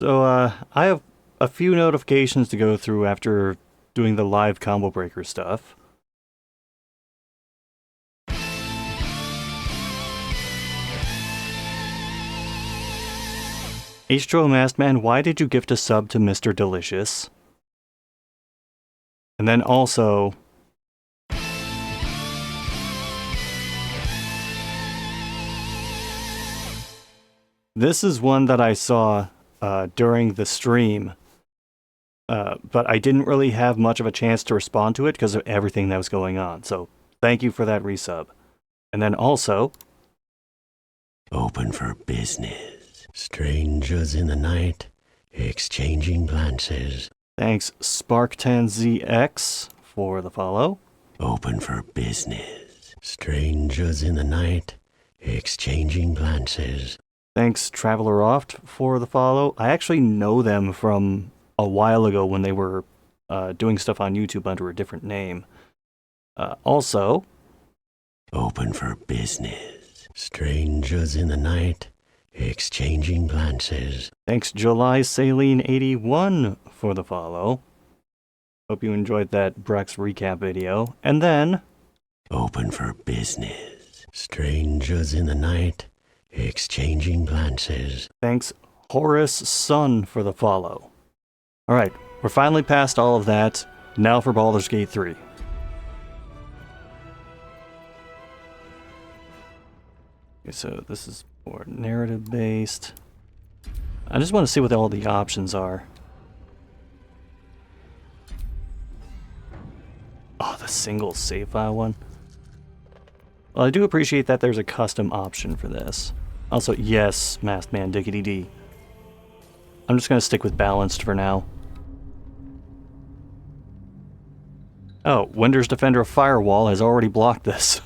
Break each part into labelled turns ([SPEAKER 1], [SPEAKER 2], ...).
[SPEAKER 1] So, I have a few notifications to go through after doing the live combo breaker stuff. H2O Masked Man, why did you gift a sub to Mr. Delicious? And then also, this is one that I saw during the stream, but I didn't really have much of a chance to respond to it because of everything that was going on. So thank you for that resub. And then also,
[SPEAKER 2] open for business. Strangers in the night, exchanging glances.
[SPEAKER 1] thanks Spark10ZX for the follow.
[SPEAKER 2] Open for business. Strangers in the night, exchanging glances.
[SPEAKER 1] Thanks Traveler Oft for the follow. I actually know them from a while ago when they were doing stuff on YouTube under a different name. Also,
[SPEAKER 2] open for business. Strangers in the night, exchanging glances.
[SPEAKER 1] thanks July Saline 81 for the follow. Hope you enjoyed that Brex recap video. And then,
[SPEAKER 2] open for business. Strangers in the night, exchanging glances.
[SPEAKER 1] thanks Horace Sun for the follow. Alright, we're finally past all of that. Now for Baldur's Gate 3. Okay, so this is more narrative based. I just want to see what all the options are. Oh, the single save file one. Well, I do appreciate that there's a custom option for this. Also, yes, Masked Man Diggity D. I'm just going to stick with balanced for now. Oh, Winter's Defender Firewall has already blocked this.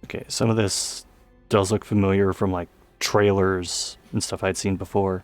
[SPEAKER 1] Okay, some of this does look familiar from like trailers and stuff I'd seen before.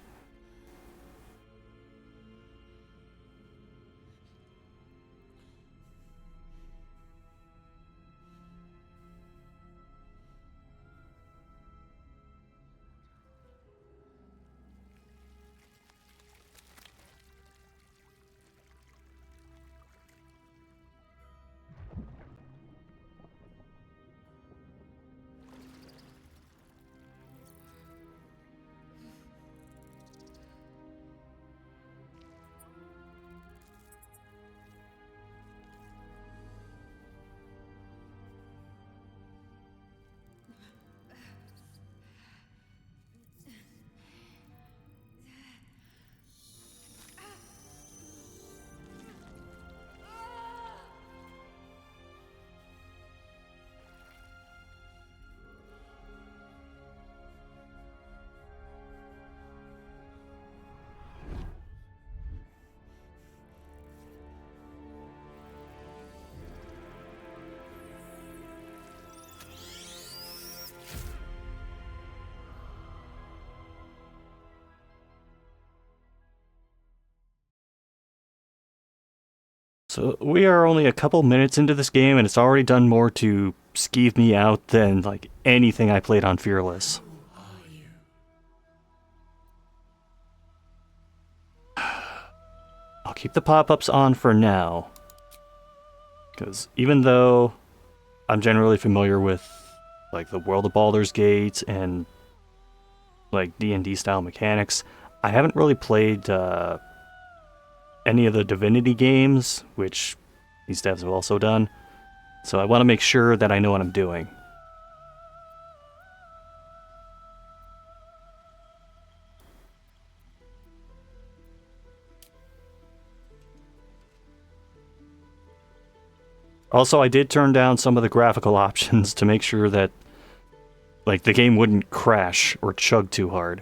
[SPEAKER 1] So we are only a couple minutes into this game and it's already done more to skeeve me out than like anything I played on Fearless. I'll keep the pop-ups on for now. Because even though I'm generally familiar with like the world of Baldur's Gate and like D&D style mechanics, I haven't really played any of the Divinity games, which these devs have also done. So I want to make sure that I know what I'm doing. Also, I did turn down some of the graphical options to make sure that like the game wouldn't crash or chug too hard.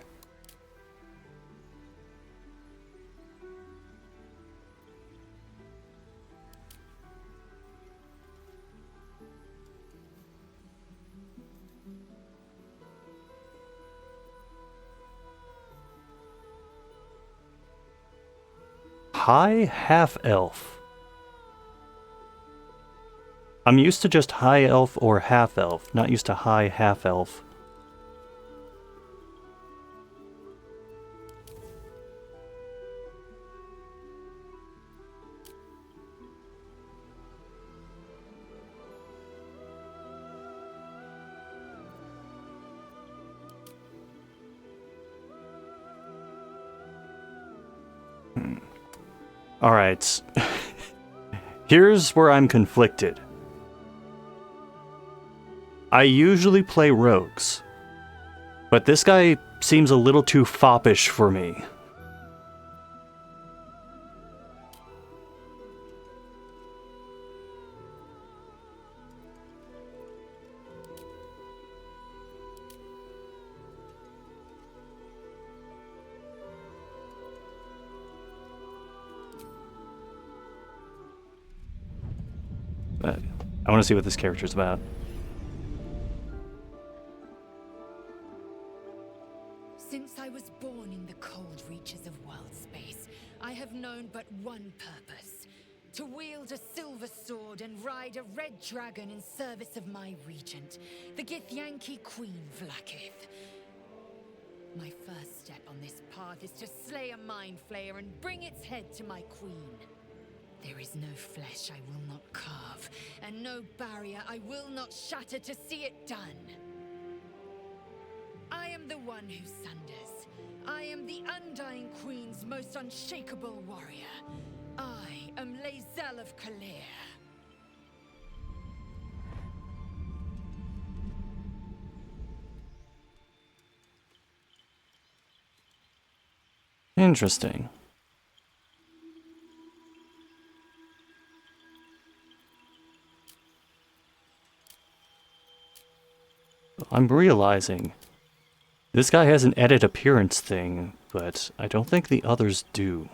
[SPEAKER 1] High half-elf. I'm used to just high elf or half-elf, not used to high half-elf. Alright. Here's where I'm conflicted. I usually play rogues, but this guy seems a little too foppish for me. I want to see what this character's about.
[SPEAKER 3] Since I was born in the cold reaches of world space, I have known but one purpose: to wield a silver sword and ride a red dragon in service of my regent, the Githyanki Queen Vlaakith. My first step on this path is to slay a mind flayer and bring its head to my queen. There is no flesh I will not carve, and no barrier I will not shatter to see it done. I am the one who sunders. I am the Undying Queen's most unshakable warrior. I am Lae'zel of Kalir.
[SPEAKER 1] Interesting. I'm realizing this guy has an edit appearance thing, but I don't think the others do.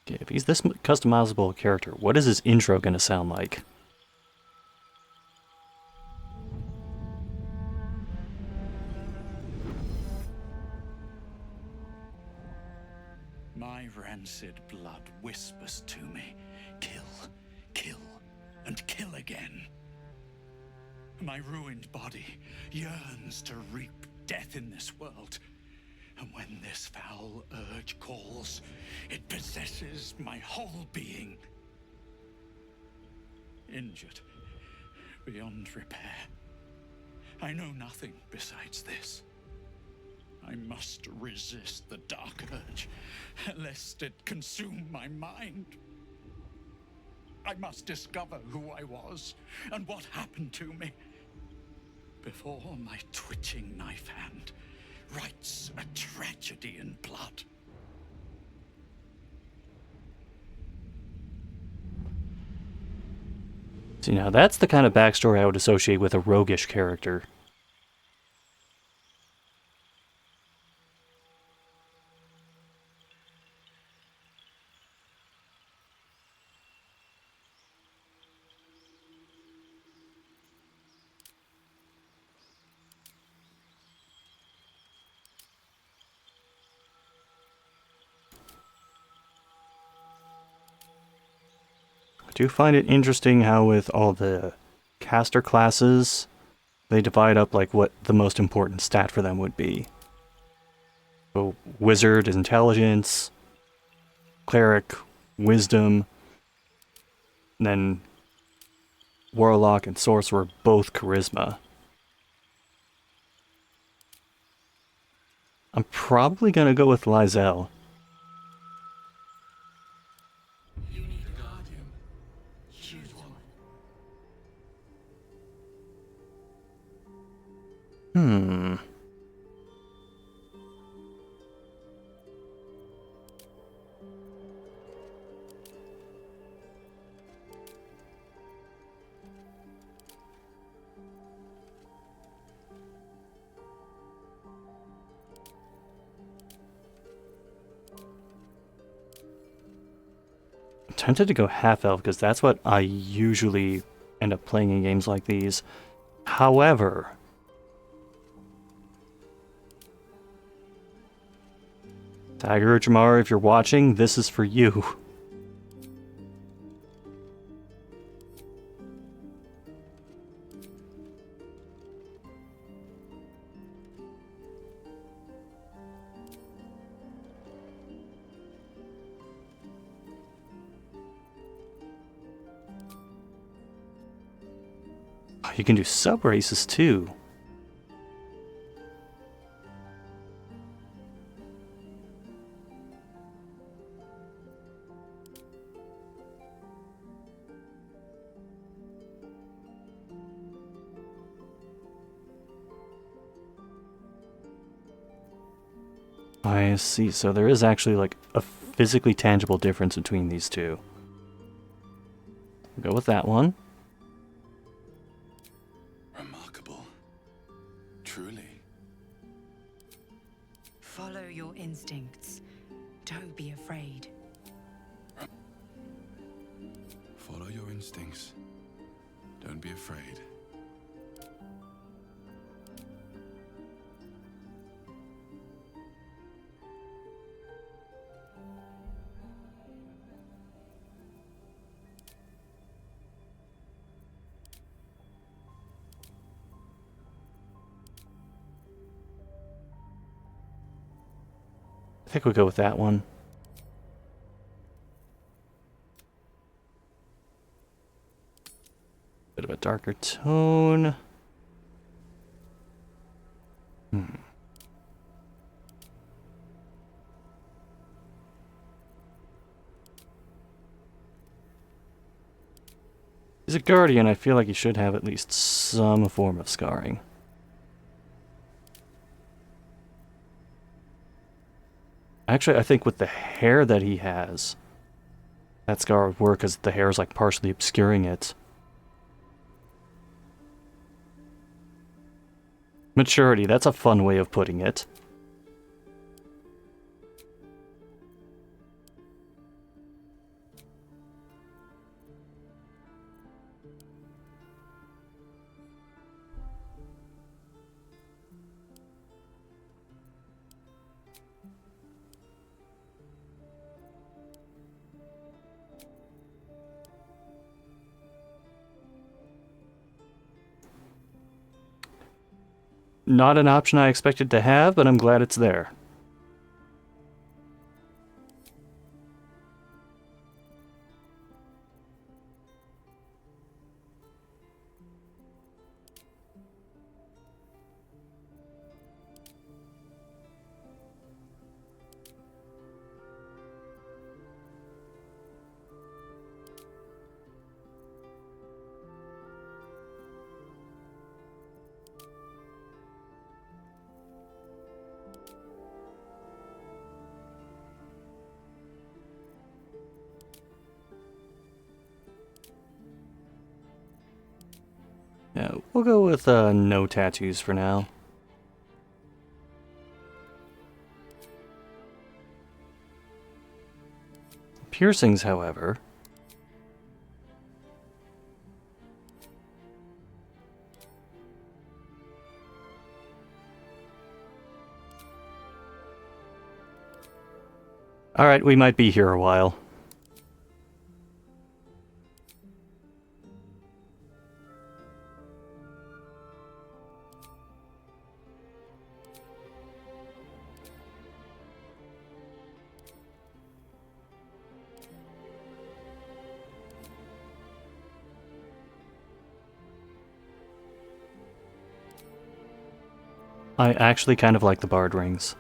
[SPEAKER 1] Okay, if he's this customizable a character, what is his intro gonna sound like?
[SPEAKER 4] My rancid blood whispers to me, kill, kill, and kill again. My ruined body yearns to reap death in this world. And when this foul urge calls, it possesses my whole being. Injured beyond repair. I know nothing besides this. I must resist the dark urge, lest it consume my mind. I must discover who I was and what happened to me before my twitching knife hand writes a tragedy in blood.
[SPEAKER 1] See, now that's the kind of backstory I would associate with a roguish character. I do find it interesting how with all the caster classes, they divide up like what the most important stat for them would be. So wizard is intelligence, cleric, wisdom, and then warlock and sorcerer both charisma. I'm probably gonna go with Lae'zel. Hmm. I'm tempted to go half elf because that's what I usually end up playing in games like these. However, Tiger Jamar, if you're watching, this is for you. You can do sub races too. I see. So there is actually like a physically tangible difference between these two. Go with that one.
[SPEAKER 4] Remarkable. Truly.
[SPEAKER 3] Follow your instincts. Don't be afraid.
[SPEAKER 4] Follow your instincts. Don't be afraid.
[SPEAKER 1] I think we'll go with that one. Bit of a darker tone. He's a guardian. I feel like he should have at least some form of scarring. Actually, I think with the hair that he has, that scar would work because the hair is like partially obscuring it. Maturity, that's a fun way of putting it. Not an option I expected to have, but I'm glad it's there. Yeah, we'll go with no tattoos for now. Piercings, however. Alright, we might be here a while. I actually kind of like the Bard rings.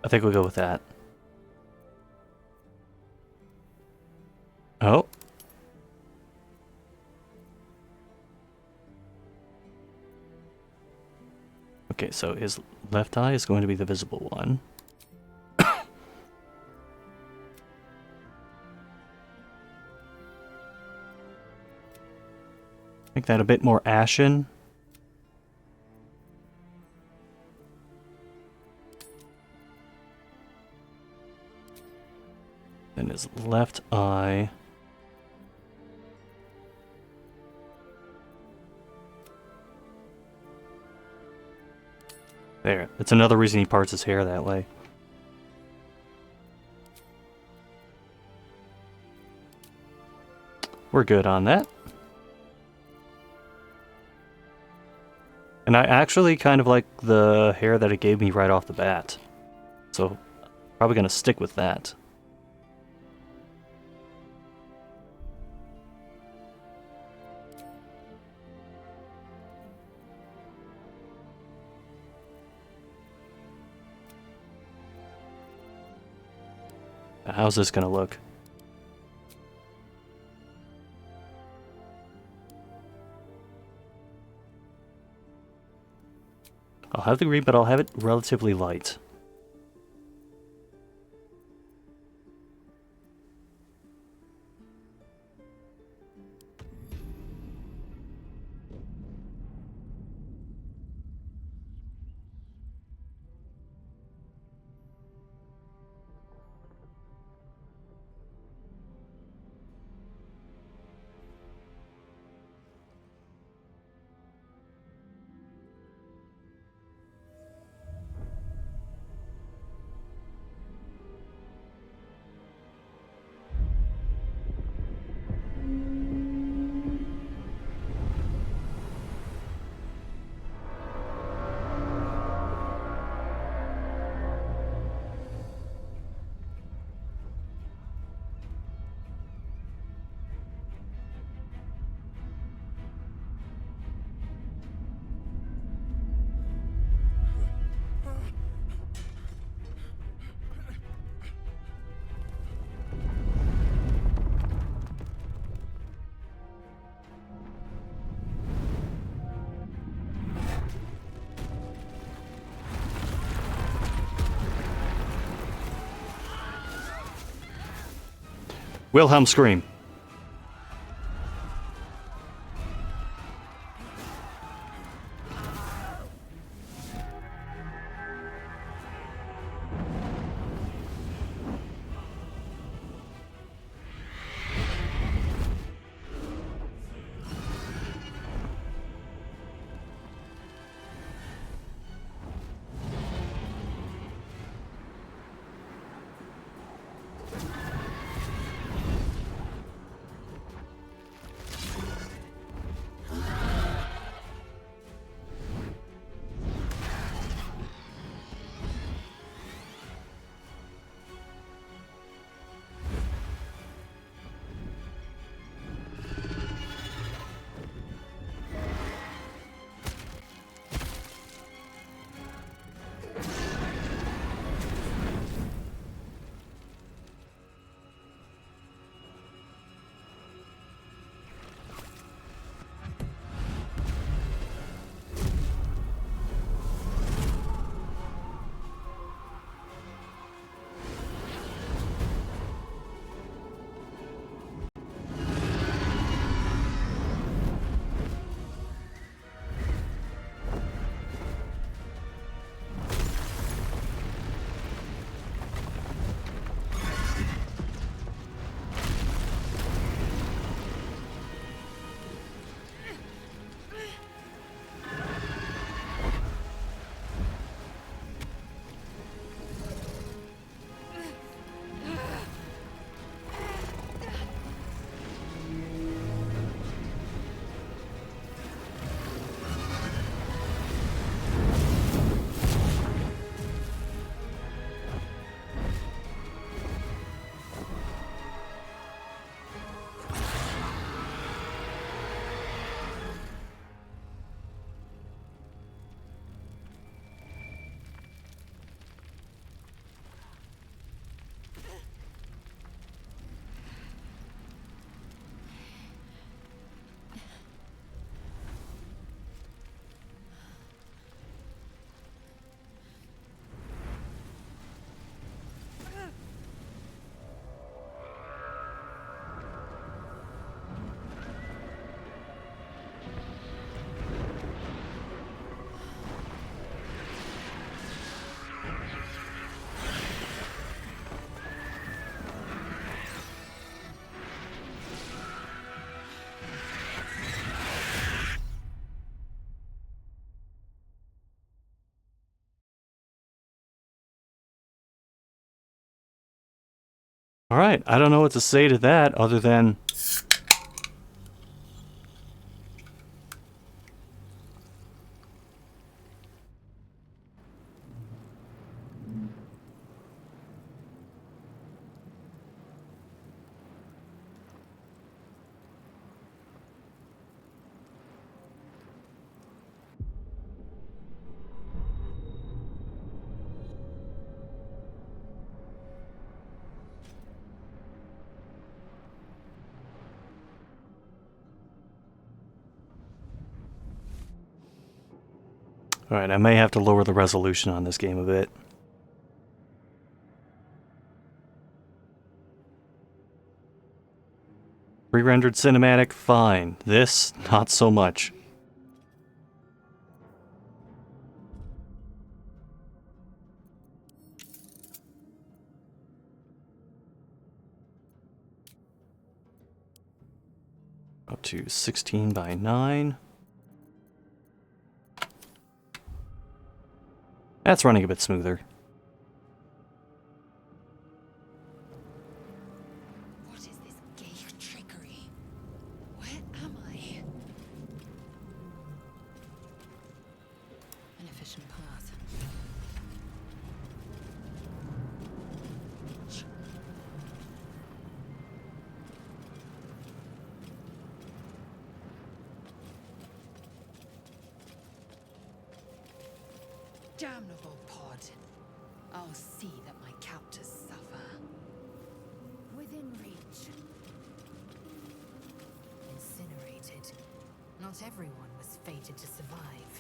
[SPEAKER 1] I think we'll go with that. Oh. so his left eye is going to be the visible one. Make that a bit more ashen. Then his left eye. There. That's another reason he parts his hair that way. We're good on that. And I actually kind of like the hair that it gave me right off the bat. So, probably gonna stick with that. How's this gonna look? I'll have the green, but I'll have it relatively light. Wilhelm scream. Alright, I don't know what to say to that other than... Alright, I may have to lower the resolution on this game a bit. Pre-rendered cinematic, fine. This, not so much. Up to 16 by 9. That's running a bit smoother.
[SPEAKER 3] What is this gay trickery? Where am I? An efficient path. Damnable pod. I'll see that my captors suffer. Within reach. Incinerated. Not everyone was fated to survive.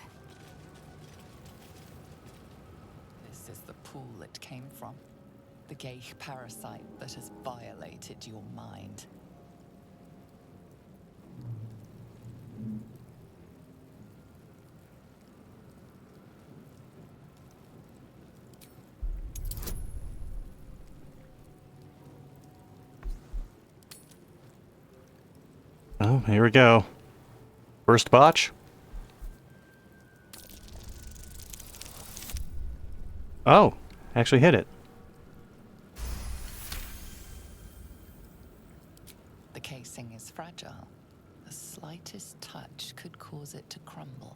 [SPEAKER 5] This is the pool it came from. The gay parasite that has violated your mind.
[SPEAKER 1] Oh, here we go. First botch. Oh, actually hit it.
[SPEAKER 5] The casing is fragile. The slightest touch could cause it to crumble.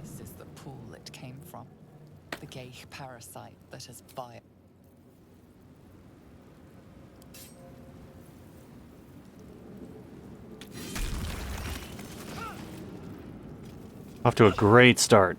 [SPEAKER 5] This is the pool it came from. The gay parasite that has violated.
[SPEAKER 1] Off to a great start.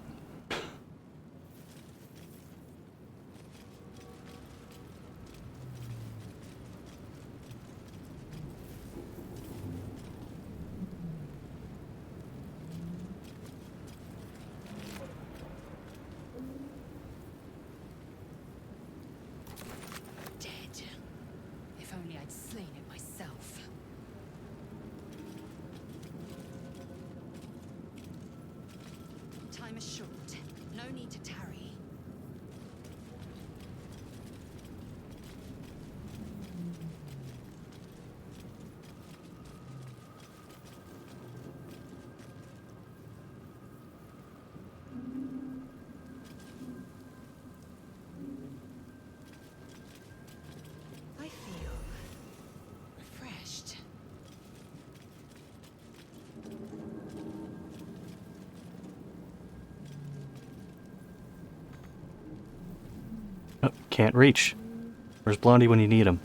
[SPEAKER 3] Dead. If only I'd slain it myself. Time is short. No need to tarry. I feel refreshed.
[SPEAKER 1] Oh, can't reach. Where's Blondie when you need him?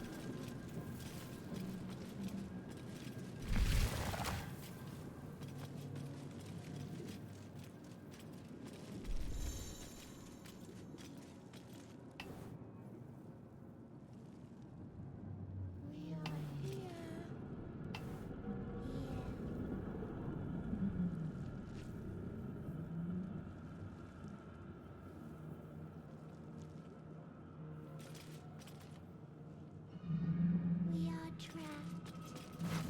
[SPEAKER 6] We are trapped. Help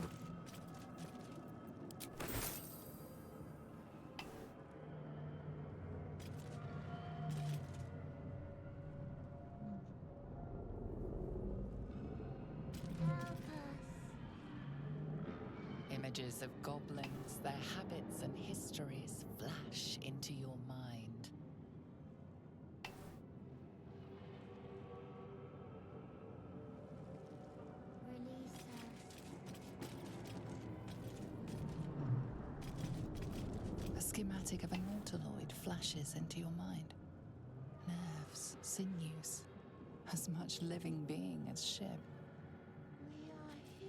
[SPEAKER 6] us.
[SPEAKER 5] Images of goblins, their habits and histories flash into your mind.
[SPEAKER 6] Release us.
[SPEAKER 5] A schematic of an autoloid flashes into your mind. Nerves, sinews, as much living being as ship.
[SPEAKER 6] We are here.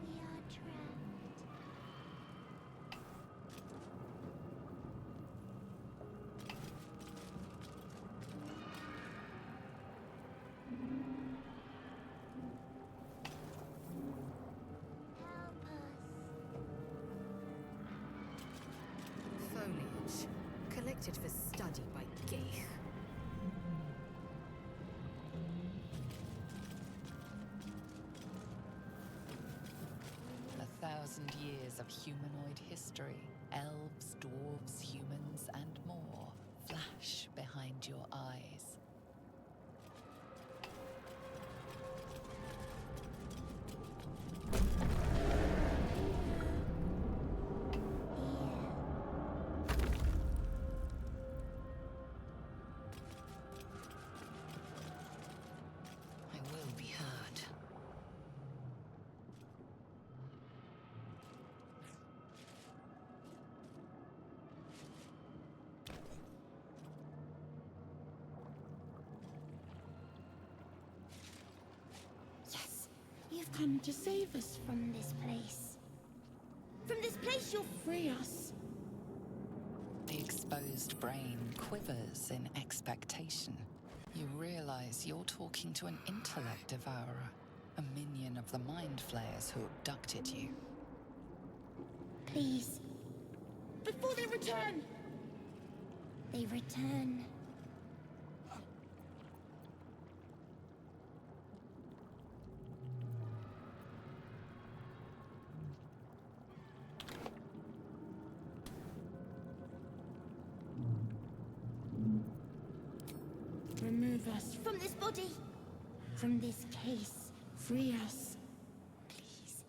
[SPEAKER 6] We are trapped. Help us.
[SPEAKER 3] Foliage, collected for study by Geich.
[SPEAKER 5] 1,000 years of humanoid history, elves, dwarves, humans, and more flash behind your eyes. I will be heard.
[SPEAKER 6] Yes, you've come to save us from this place. From this place, you'll free us.
[SPEAKER 5] The exposed brain quivers in expectation. You realize you're talking to an intellect devourer, a minion of the mind flayers who abducted you.
[SPEAKER 6] Please. Before they return! They return. Remove us from this body. From this case. Free us. Please.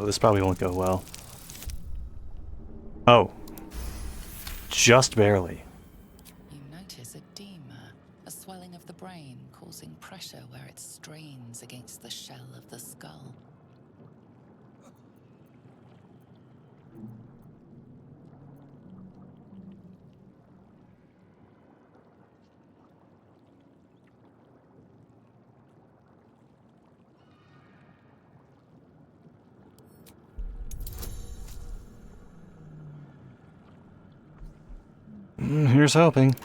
[SPEAKER 1] This probably won't go well. Oh. Just barely.
[SPEAKER 5] You notice edema, a swelling of the brain causing pressure where it strains against the shell of the skull.
[SPEAKER 1] Here's hoping.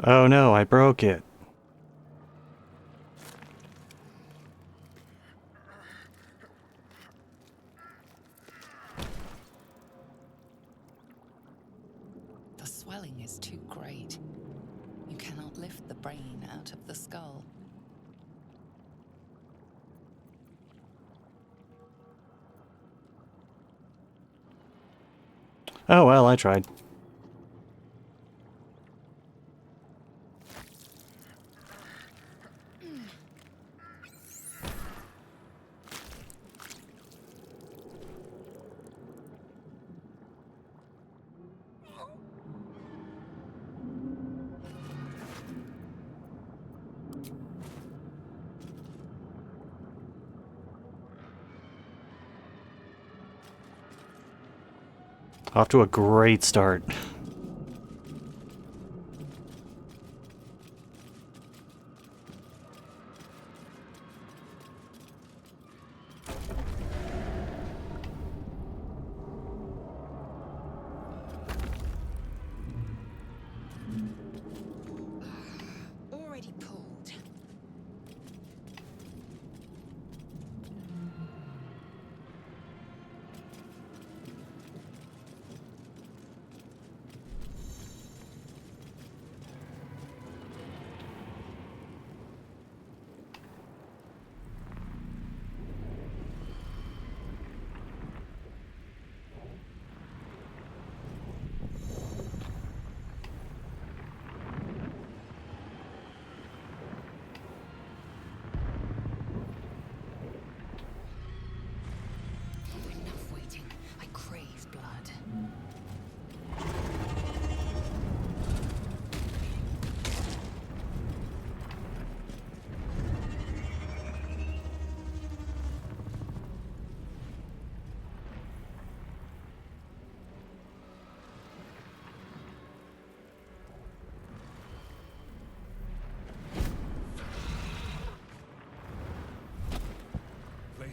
[SPEAKER 1] Oh no, I broke it.
[SPEAKER 5] The swelling is too great. You cannot lift the brain out of the skull.
[SPEAKER 1] Oh well, I tried. Off to a great start.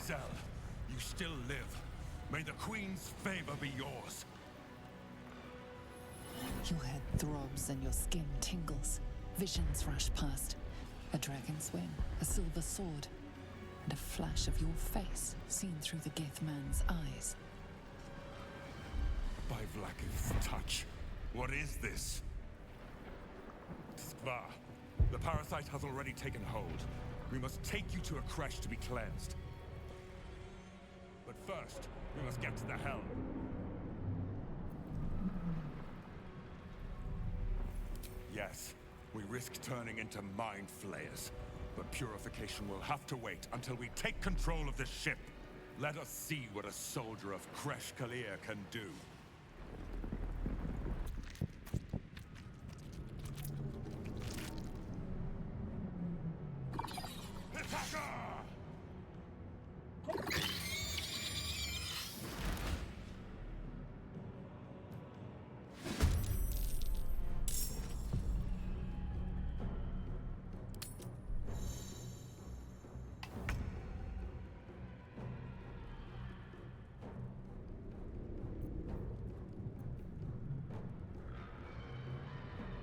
[SPEAKER 7] Cell, you still live. May the Queen's favor be yours.
[SPEAKER 5] Your head throbs and your skin tingles. Visions rush past. A dragon's wing, a silver sword, and a flash of your face seen through the Gith man's eyes.
[SPEAKER 7] By Vlaakith's touch, what is this? Skvar, the parasite has already taken hold. We must take you to a creche to be cleansed. But first, we must get to the helm. Yes, we risk turning into mind flayers, but purification will have to wait until we take control of the ship. Let us see what a soldier of Kresh Kalir can do.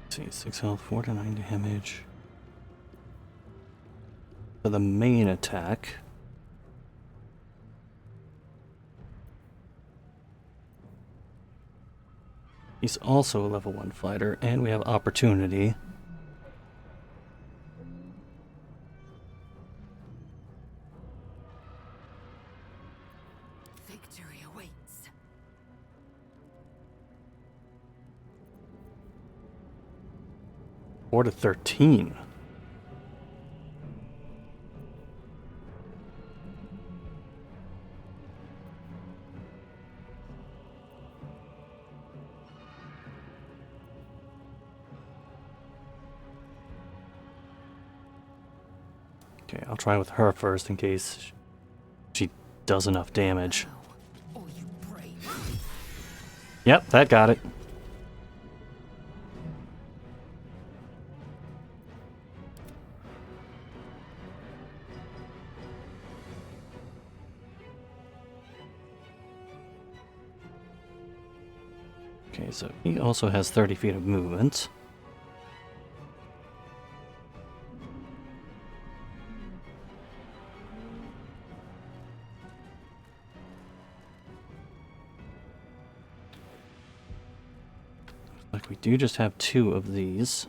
[SPEAKER 1] See, 6 health, 4 to 9 damage. For the main attack. He's also a level 1 fighter, and we have opportunity.
[SPEAKER 3] Victory awaits.
[SPEAKER 1] 4 to 13. Okay, I'll try with her first in case she does enough damage.
[SPEAKER 3] Or you brave.
[SPEAKER 1] Yep, that got it. Okay, so he also has 30 feet of movement. Like we do just have 2 of these.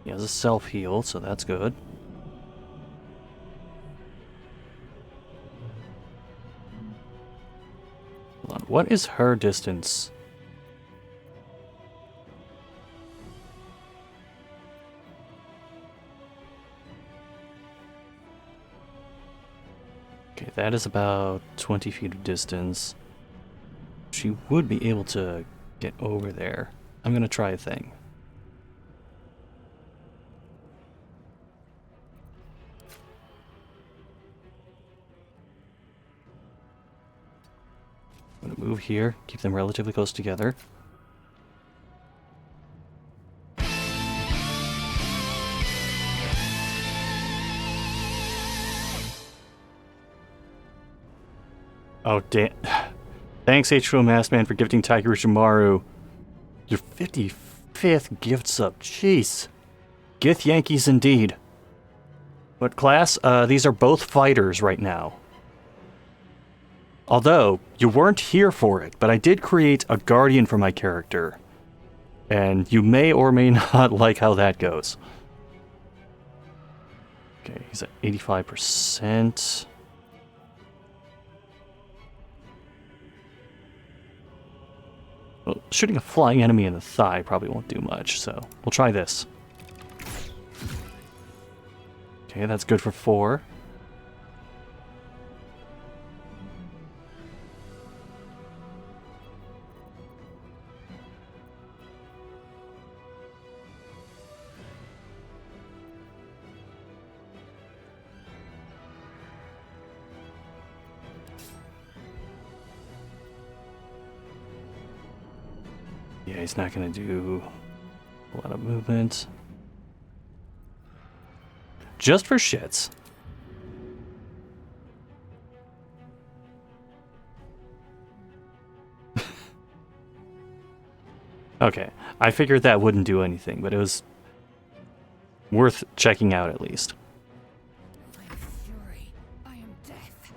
[SPEAKER 1] He has a self-heal, so that's good. Hold on, what is her distance? Okay, that is about 20 feet of distance. She would be able to get over there. I'm gonna try a thing. I'm gonna move here, keep them relatively close together. Oh, damn. Thanks, H2O Maskman, for gifting Tiger Shimaru your 55th gift sub. Jeez. Gith Yankees indeed. What class? These are both fighters right now. Although, you weren't here for it, but I did create a guardian for my character. And you may or may not like how that goes. Okay, he's at 85%. Well, shooting a flying enemy in the thigh probably won't do much, so we'll try this. Okay, that's good for 4. Yeah, he's not going to do a lot of movement. just for shits. Okay, I figured that wouldn't do anything, but it was worth checking out at least.
[SPEAKER 3] I am fury. I am death.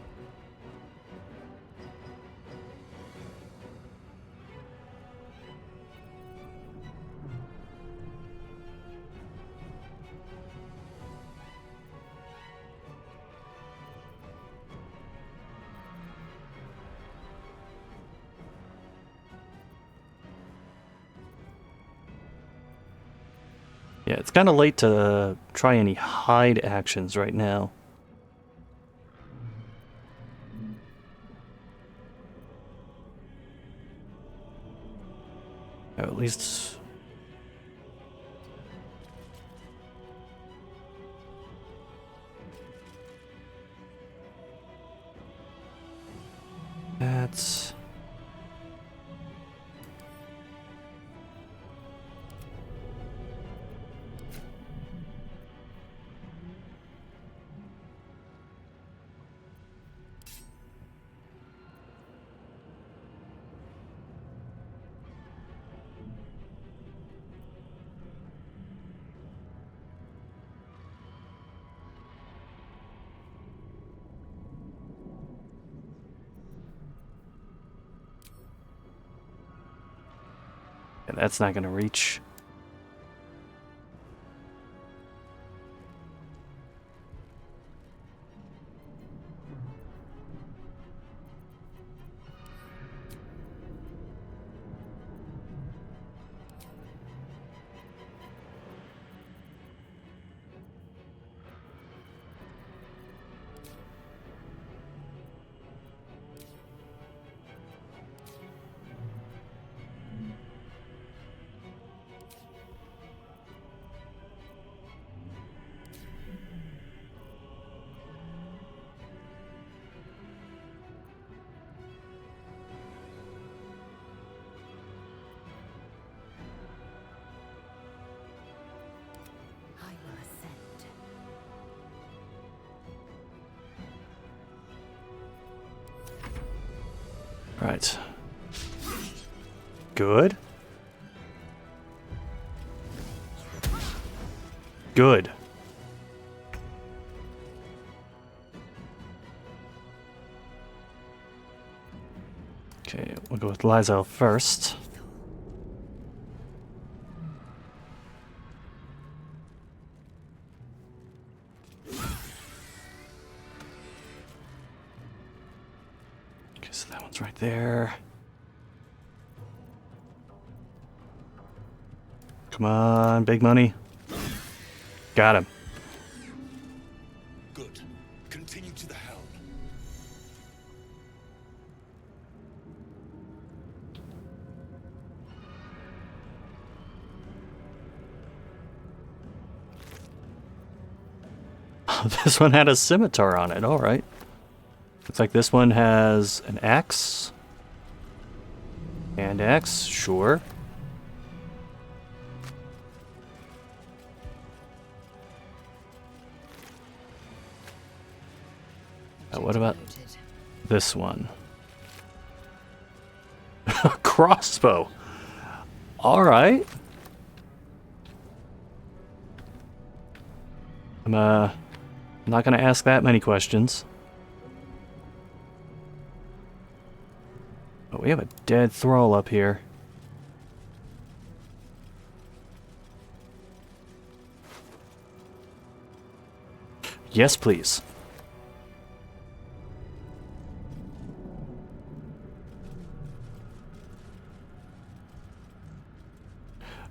[SPEAKER 1] Yeah, it's kind of late to try any hide actions right now. Or at least... That's... And that's not gonna reach.
[SPEAKER 3] I will ascend.
[SPEAKER 1] Right. Good. Good. Okay, we'll go with Lysel first. Okay, so that one's right there. Come on, big money. Got him.
[SPEAKER 7] Good. Continue to the helm.
[SPEAKER 1] This one had a scimitar on it, alright. Looks like this one has an axe. And axe, sure. What about this one? Crossbow. Alright. I'm not gonna ask that many questions. But we have a dead thrall up here. Yes, please.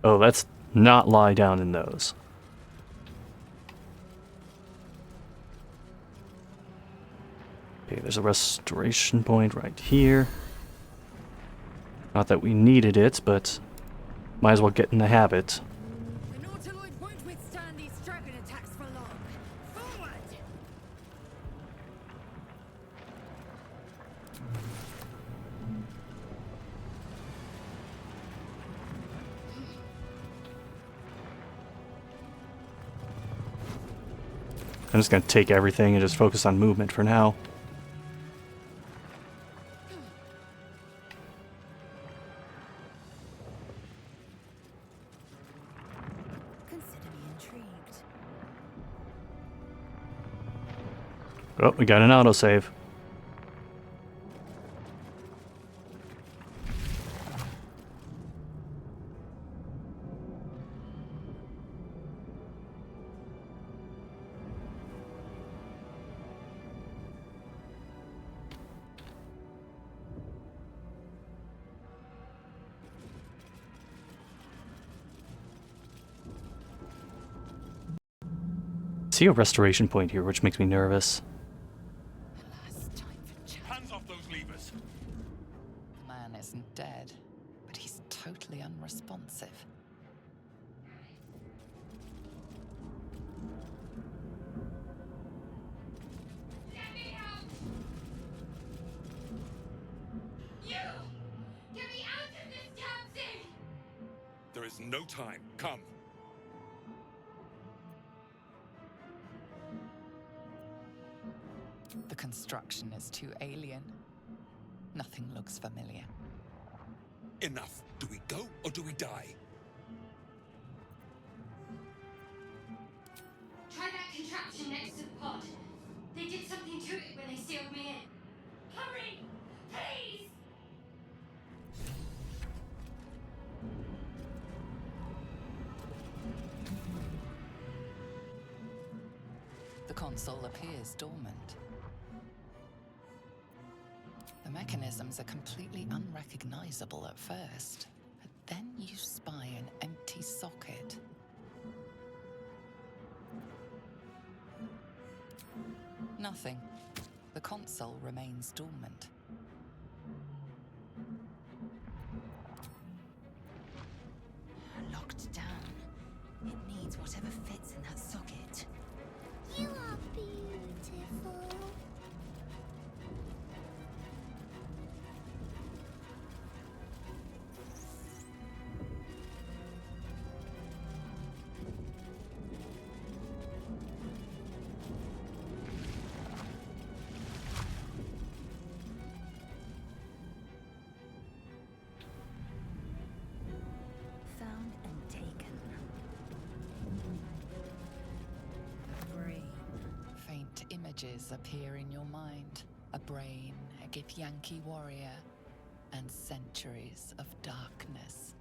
[SPEAKER 1] Oh, let's not lie down in those. Okay, there's a restoration point right here. Not that we needed it, but might as well get in the habit.
[SPEAKER 3] The Nautiloid won't withstand these dragon attacks for long. Forward!
[SPEAKER 1] I'm just gonna take everything and just focus on movement for now.
[SPEAKER 3] Consider me intrigued.
[SPEAKER 1] Oh, we got an autosave. See a restoration point here, which makes me nervous.
[SPEAKER 3] Alas, time for chat.
[SPEAKER 7] Hands off those levers!
[SPEAKER 5] The man isn't dead, but he's totally unresponsive.
[SPEAKER 6] Let me out! You! Get me out of this damn thing!
[SPEAKER 7] There is no time. Come.
[SPEAKER 5] The construction is too alien. Nothing looks familiar.
[SPEAKER 7] Enough. Do we go or do we die?
[SPEAKER 6] Try that contraption next to the pod. They did something to it when they sealed me in. Hurry! Please!
[SPEAKER 5] The console appears dormant. The mechanisms are completely unrecognizable at first, but then you spy an empty socket. Nothing. The console remains dormant.
[SPEAKER 3] Locked down. It needs whatever fits in that socket.
[SPEAKER 6] You are beautiful.
[SPEAKER 3] Found and taken. Brain.
[SPEAKER 5] Faint images appear in your mind. A brain, a Githyanki warrior, and centuries of darkness.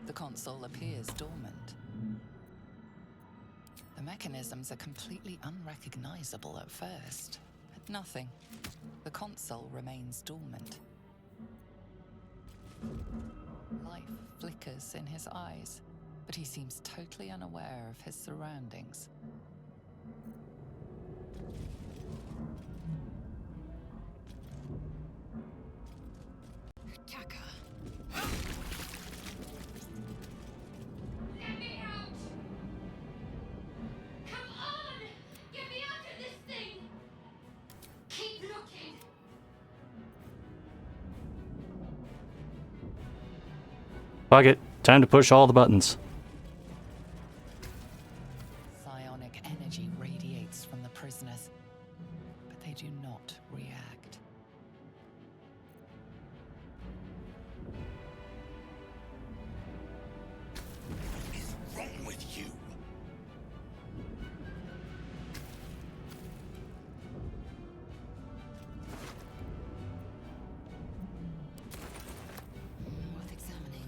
[SPEAKER 5] The console appears dormant. The mechanisms are completely unrecognizable at first. But nothing. The console remains dormant. Life flickers in his eyes, but he seems totally unaware of his surroundings.
[SPEAKER 3] Attacker.
[SPEAKER 6] Let me out! Come on! Get me out of this thing! Keep looking!
[SPEAKER 1] Fuck it. Time to push all the buttons.
[SPEAKER 5] Psionic energy radiates from the prisoners, but they do not react.
[SPEAKER 7] What is wrong with you?
[SPEAKER 3] Worth examining.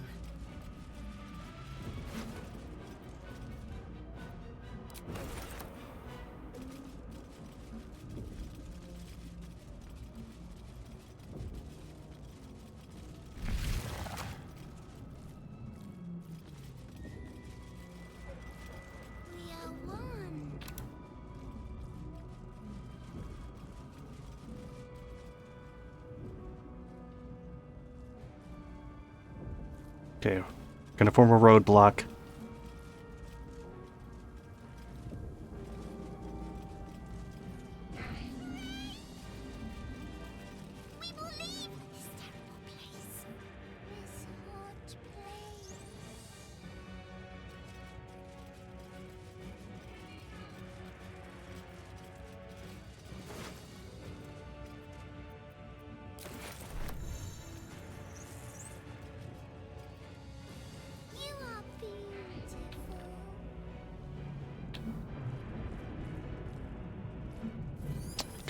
[SPEAKER 6] We are one.
[SPEAKER 1] Okay, gonna form a roadblock.
[SPEAKER 6] We will leave this terrible place. This hot place.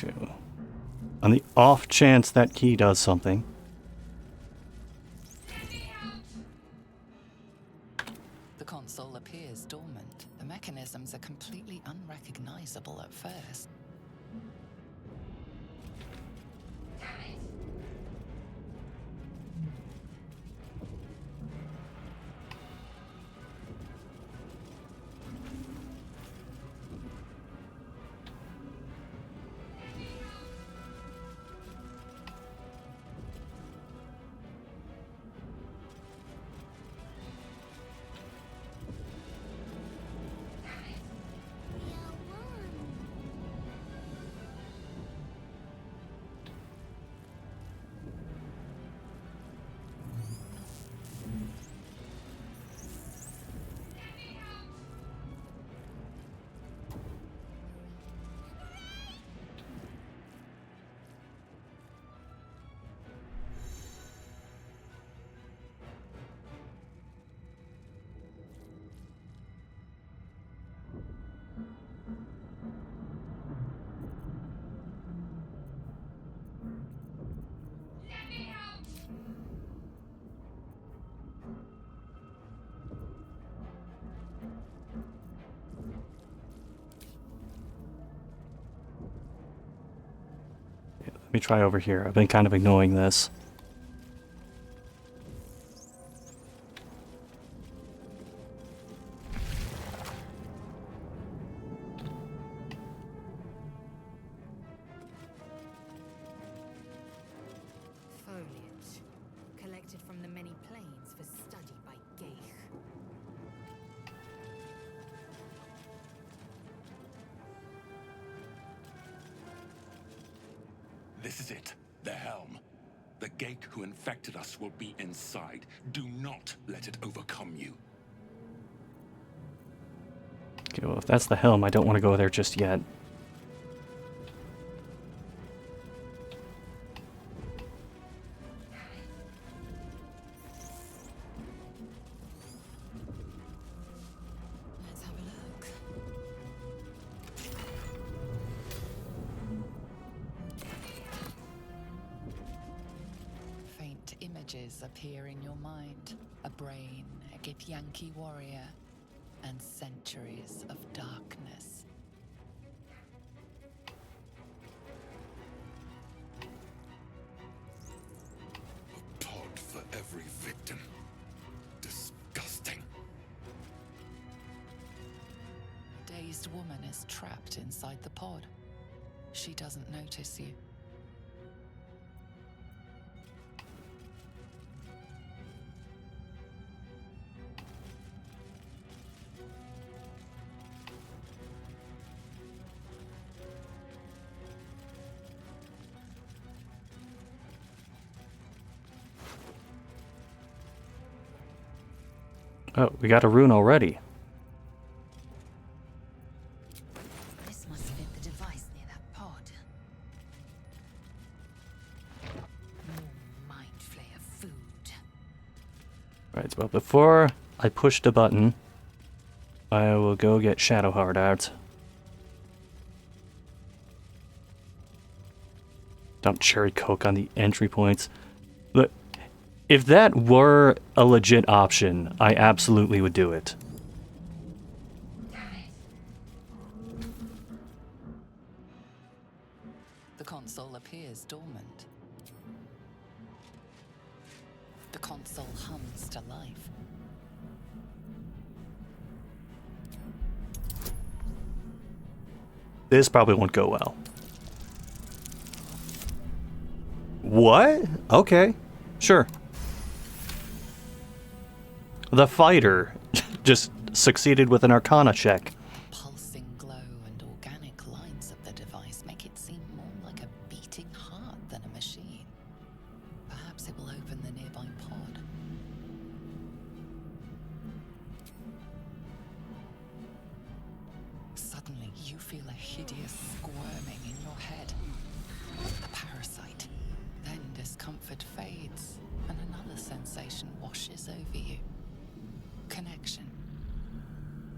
[SPEAKER 1] Okay. On the off chance that key does something.
[SPEAKER 5] The console appears dormant. The mechanisms are completely unrecognizable at first.
[SPEAKER 1] Let me try over here. I've been kind of ignoring this.
[SPEAKER 3] Foliage, collected from the many planes for study by Geich.
[SPEAKER 7] This is it. The helm. The Geich who infected us will be inside. Do not let it overcome you.
[SPEAKER 1] Okay, well, if that's the helm, I don't want to go there just yet.
[SPEAKER 5] Let's have a look. Faint images appear in your mind. A brain, a Githyanki warrior, and centuries of darkness.
[SPEAKER 7] A pod for every victim. Disgusting.
[SPEAKER 5] A dazed woman is trapped inside the pod. She doesn't notice you.
[SPEAKER 1] Oh, we got a rune already.
[SPEAKER 3] This must fit the device near that pod. More mind flayer food.
[SPEAKER 1] Right, well, before I push the button, I will go get Shadowheart out. Dump cherry coke on the entry points. Look, if that were a legit option, I absolutely would do it.
[SPEAKER 5] The console appears dormant. The console hums to life.
[SPEAKER 1] This probably won't go well. What? Okay. Sure. The fighter just succeeded with an Arcana check.
[SPEAKER 5] The pulsing glow and organic lines of the device make it seem more like a beating heart than a machine. Perhaps it will open the nearby pod. Suddenly, you feel a hideous squirming in your head. The parasite. Then discomfort fades, and another sensation washes over you. Connection.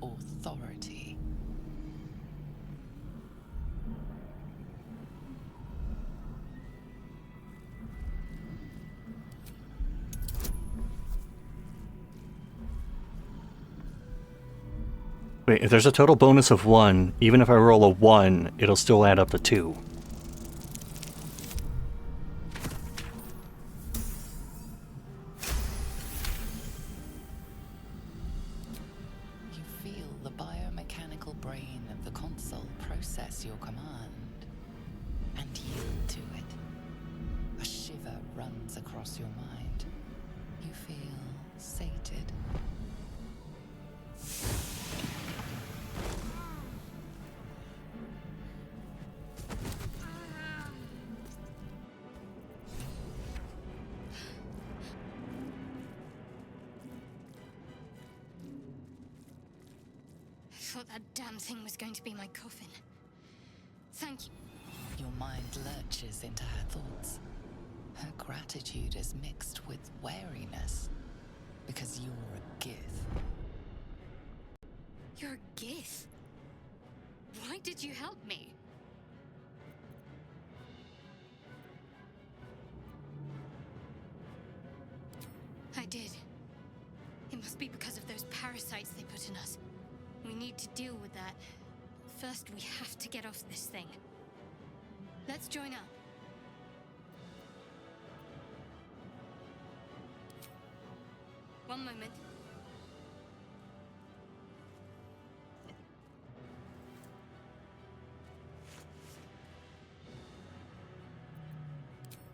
[SPEAKER 5] Authority.
[SPEAKER 1] Wait, if there's a total bonus of 1, even if I roll a 1, it'll still add up to 2.
[SPEAKER 5] You feel the biomechanical brain of the console process your command and yield to it. A shiver runs across your mind. You feel sated.
[SPEAKER 3] I thought that damn thing was going to be my coffin. Thank you.
[SPEAKER 5] Your mind lurches into her thoughts. Her gratitude is mixed with wariness because you're a Gith.
[SPEAKER 3] You're a Gith. Why did you help me? I did. It must be because of those parasites they put in us. We need to deal with that. First, we have to get off this thing. Let's join up. One moment.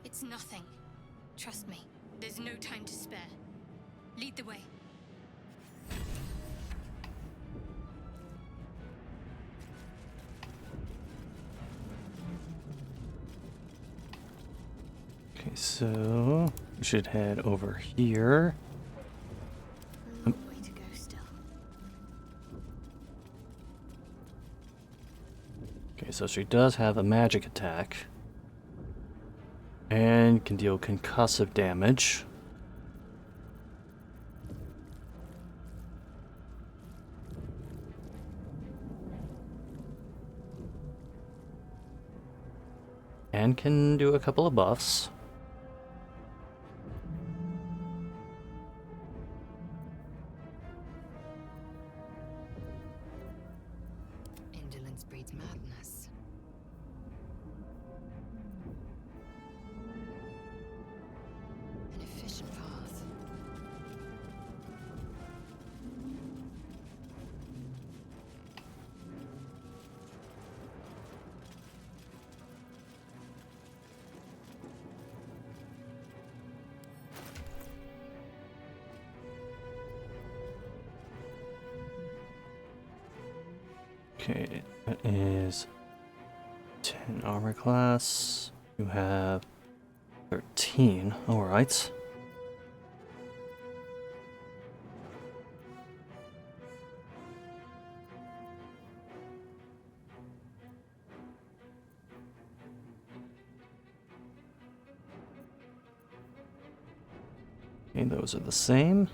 [SPEAKER 3] It's nothing. Trust me. There's no time to spare. Lead the way.
[SPEAKER 1] Okay, so we should head over here.
[SPEAKER 3] A long way to go still.
[SPEAKER 1] Okay, so she does have a magic attack. And can deal concussive damage. And can do a couple of buffs.
[SPEAKER 5] Indolence breeds madness. An efficient path.
[SPEAKER 1] Okay, that is 10 armor class. You have 13. Alright. Okay, those are the same.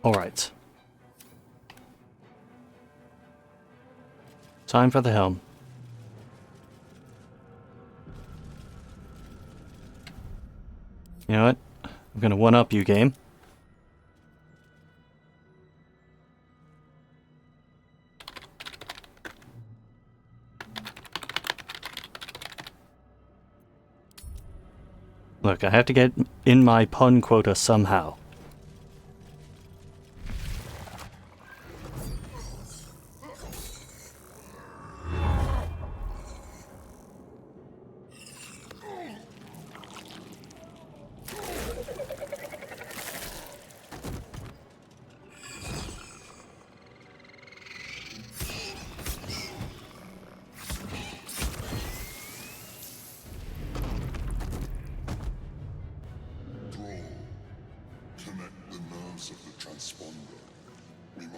[SPEAKER 1] Alright. Time for the helm. You know what? I'm gonna one-up you, game. Look, I have to get in my pun quota somehow.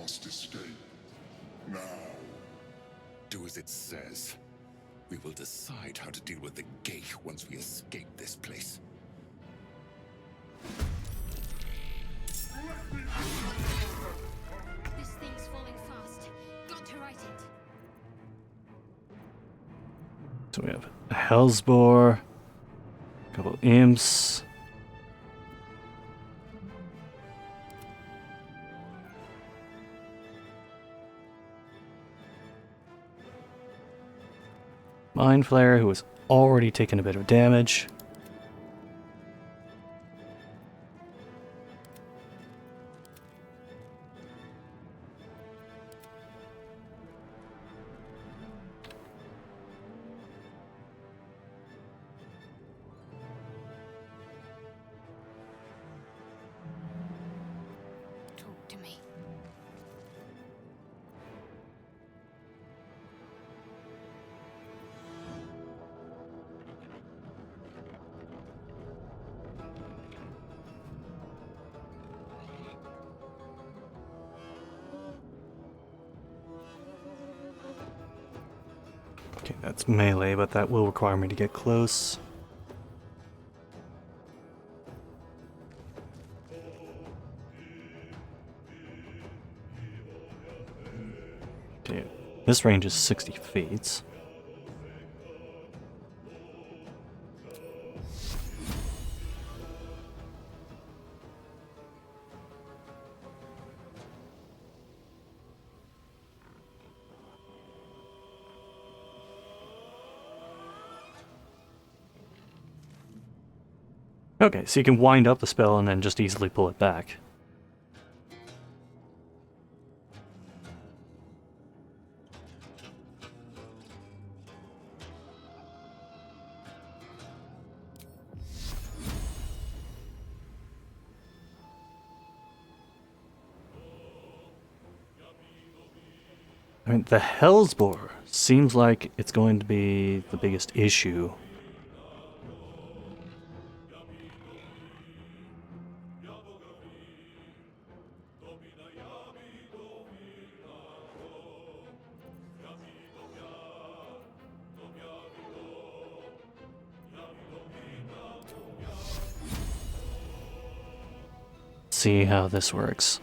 [SPEAKER 8] must escape. Now.
[SPEAKER 7] Do as it says. We will decide how to deal with the gate once we escape this place.
[SPEAKER 6] This thing's falling fast. Got to right it.
[SPEAKER 1] So we have a Hellsboar, a couple imps. Mind Flayer, who has already taken a bit of damage.
[SPEAKER 6] Talk to me.
[SPEAKER 1] Okay, that's melee, but that will require me to get close. Okay, this range is 60 feet. Okay, so you can wind up the spell and then just easily pull it back. I mean, the Hellsboar seems like it's going to be the biggest issue. See how this works.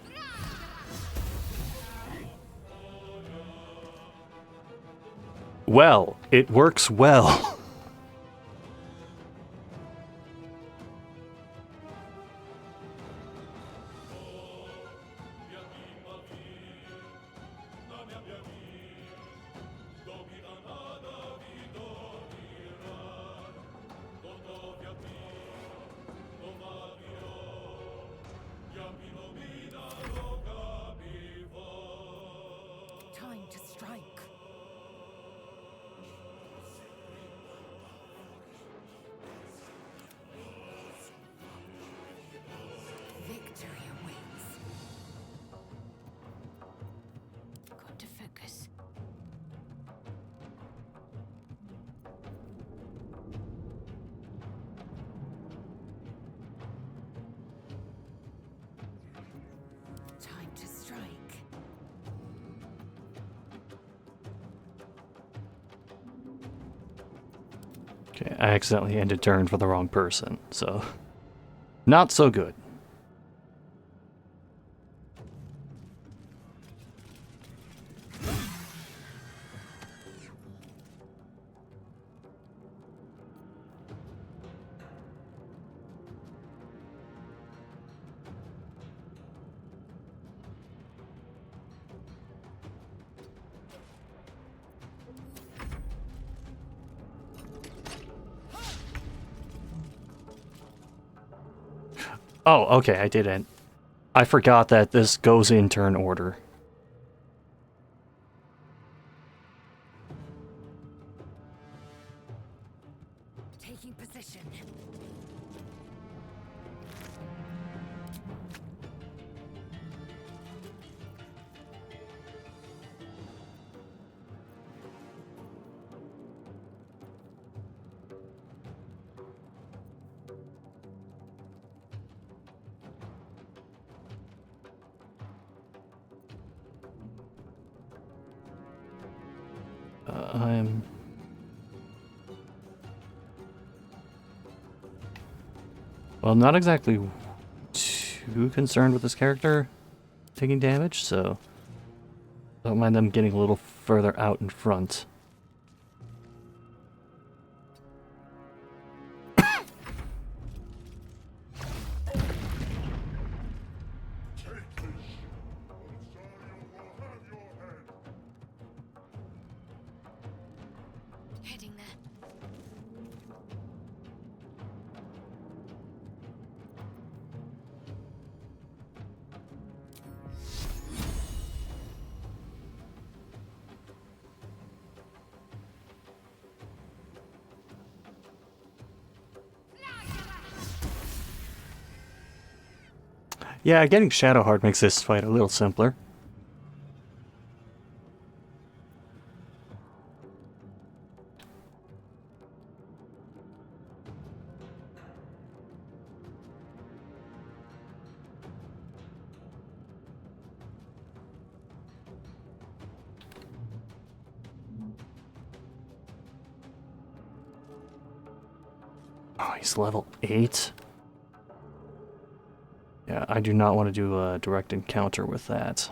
[SPEAKER 1] Well, it works well.
[SPEAKER 3] Time to strike. Victory awaits.
[SPEAKER 6] Got to focus.
[SPEAKER 3] Time to strike.
[SPEAKER 1] Okay, I accidentally ended turn for the wrong person, so not so good. Oh, okay, I didn't. I forgot that this goes in turn order.
[SPEAKER 3] Taking position.
[SPEAKER 1] I'm... Well, not exactly too concerned with this character taking damage, so don't mind them getting a little further out in front.
[SPEAKER 3] Heading there.
[SPEAKER 1] Yeah, getting Shadowheart makes this fight a little simpler. Oh, he's level 8? Yeah, I do not want to do a direct encounter with that.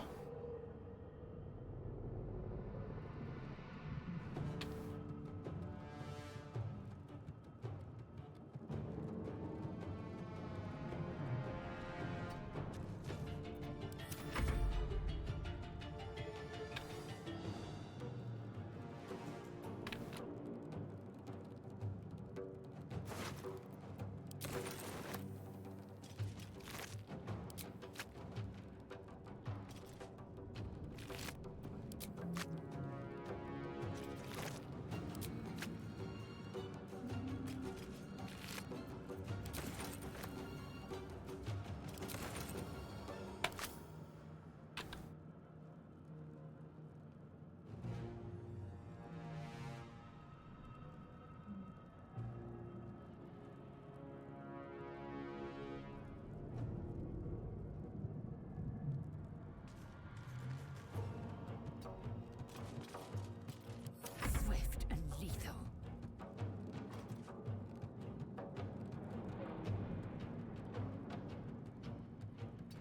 [SPEAKER 3] Swift and lethal.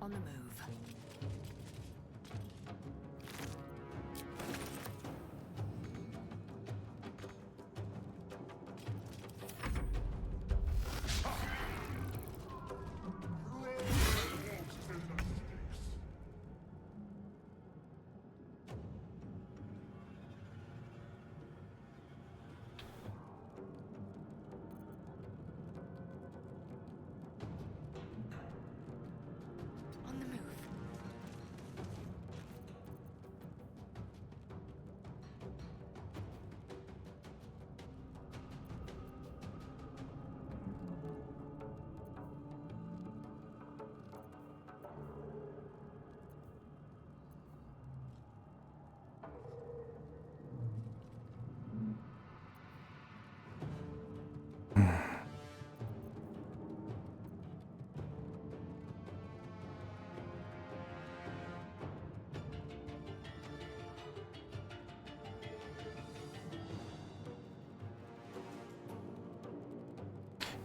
[SPEAKER 3] On the move. On the move.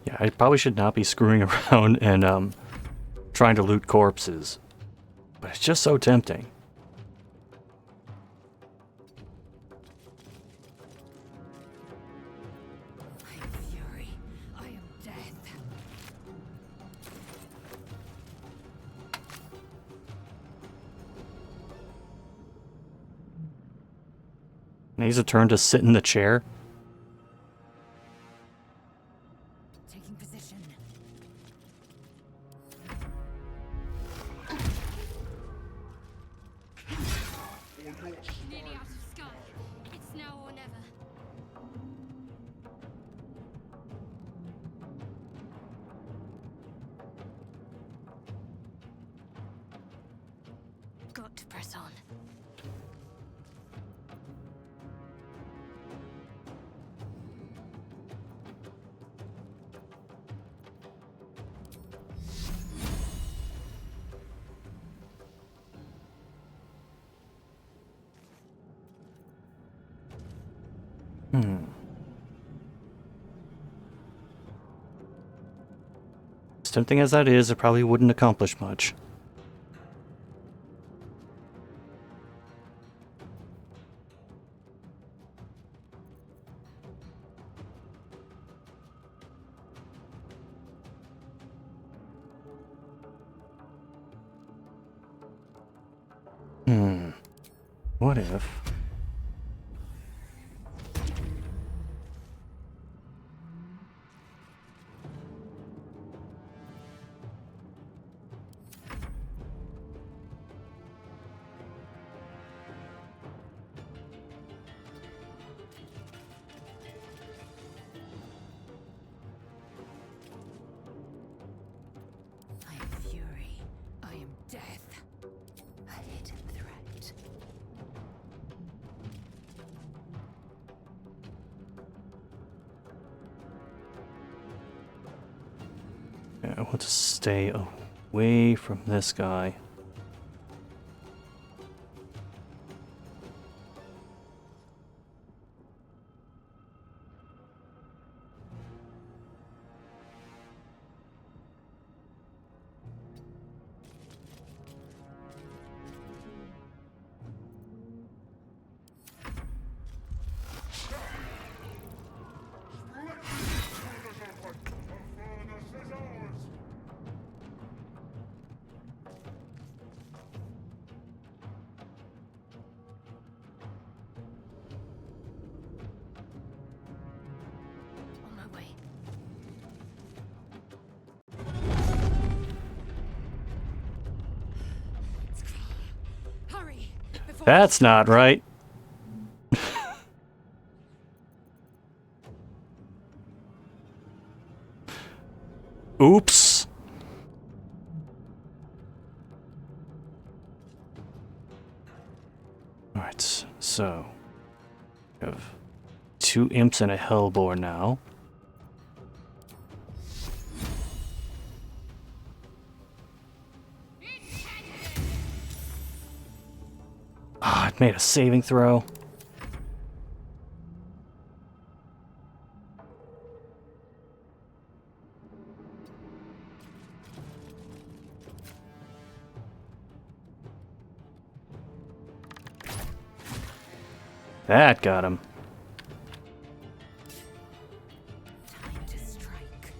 [SPEAKER 1] Yeah, I probably should not be screwing around and trying to loot corpses. But it's just so tempting.
[SPEAKER 3] I am fury. I am death.
[SPEAKER 1] And he's a turn to sit in the chair.
[SPEAKER 3] Taking position.
[SPEAKER 9] Nearly out of sky. It's now or never.
[SPEAKER 3] Got to press on.
[SPEAKER 1] As tempting as that is, it probably wouldn't accomplish much. What if...
[SPEAKER 3] I am fury. I am death. A hidden threat.
[SPEAKER 1] Yeah, I want to stay away from this guy.
[SPEAKER 3] On my way. Hurry! Before
[SPEAKER 1] That's not right. Oops. Alright, so we have 2 imps and a hellbore now. Ah, it made a saving throw. That got him.
[SPEAKER 3] time to strike.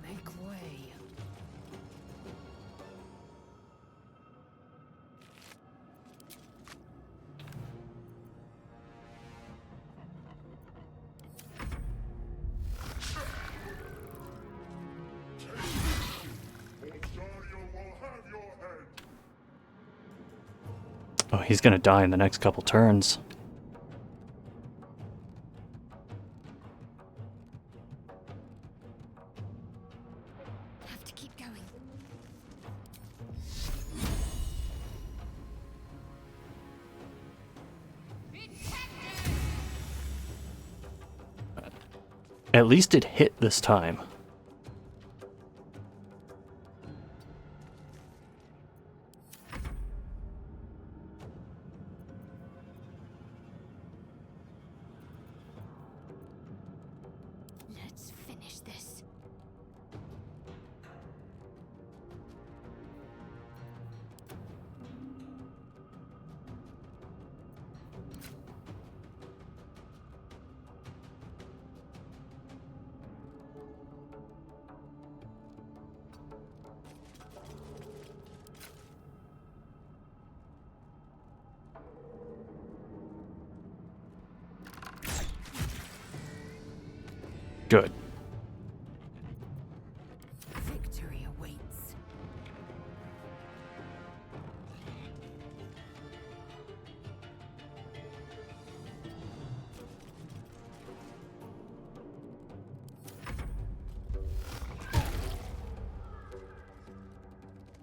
[SPEAKER 3] Make way.
[SPEAKER 8] Ontario will have your head.
[SPEAKER 1] Oh, he's gonna die in the next couple turns.
[SPEAKER 3] Have to keep going.
[SPEAKER 1] At least it hit this time.
[SPEAKER 3] Let's finish this.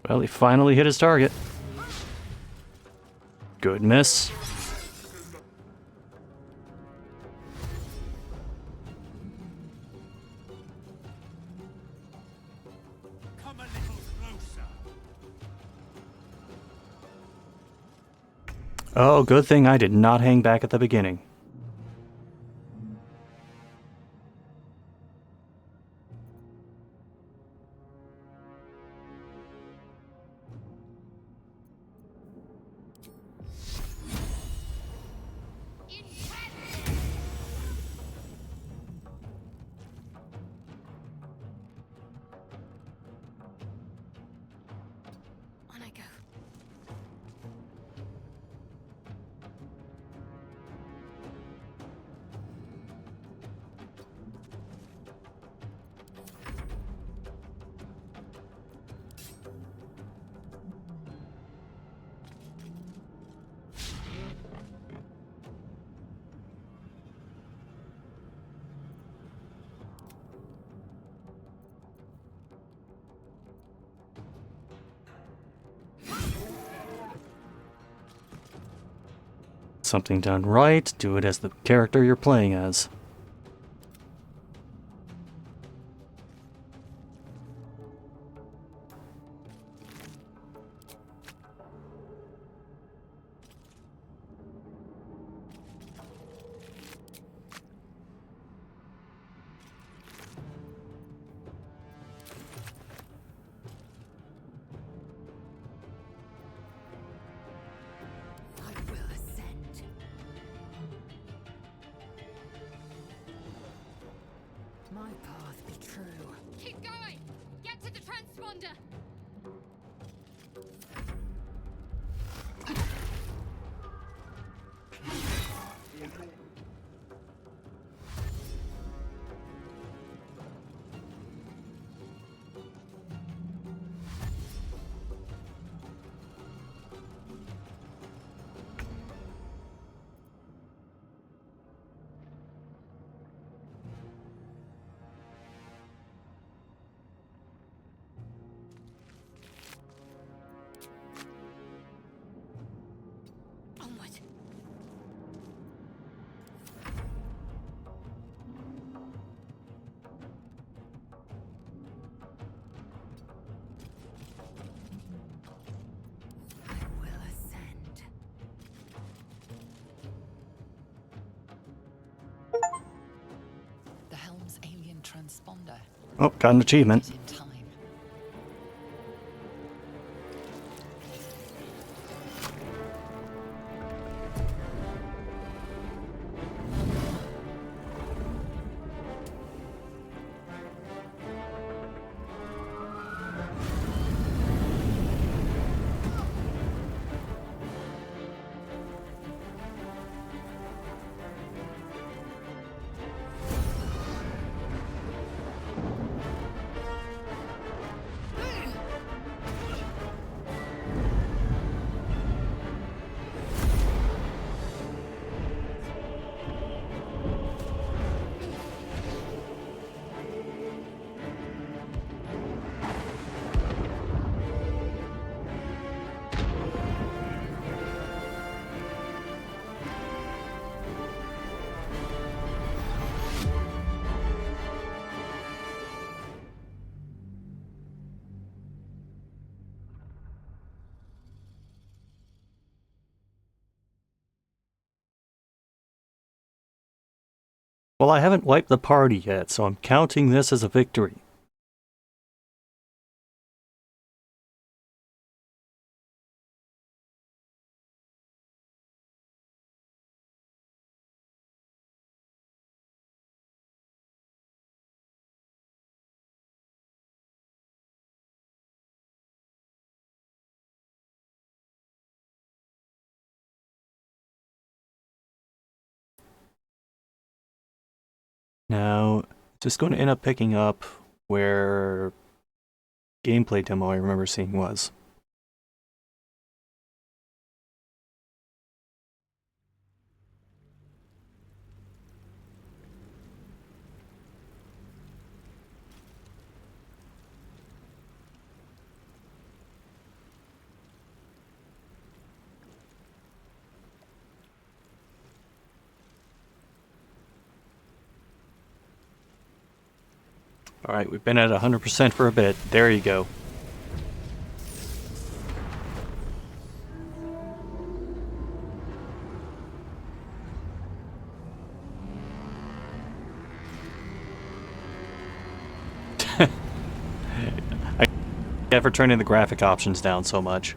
[SPEAKER 1] Well, he finally hit his target. Good miss.
[SPEAKER 7] Come a little closer.
[SPEAKER 1] Oh, good thing I did not hang back at the beginning.
[SPEAKER 9] On I go.
[SPEAKER 1] Something done right, do it as the character you're playing as.
[SPEAKER 3] I will ascend. My path be true.
[SPEAKER 9] Keep going! Get to the transponder! Onward!
[SPEAKER 3] I will ascend.
[SPEAKER 5] The helm's alien transponder
[SPEAKER 1] Oh, got an achievement.
[SPEAKER 5] is in time.
[SPEAKER 1] Well, I haven't wiped the party yet, so I'm counting this as a victory. Now, just going to end up picking up where gameplay demo I remember seeing was. Alright, we've been at 100% for a bit. There you go. Yeah, for turning the graphic options down so much.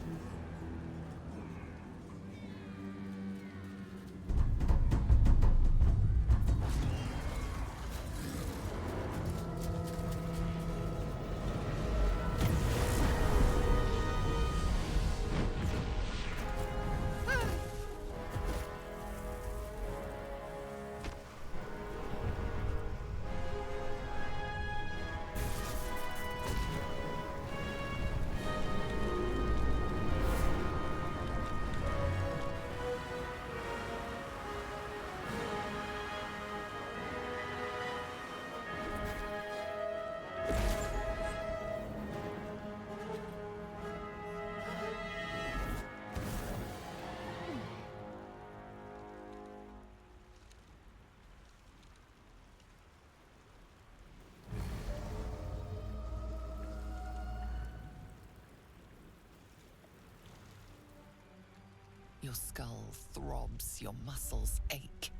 [SPEAKER 5] Your skull throbs, your muscles ache.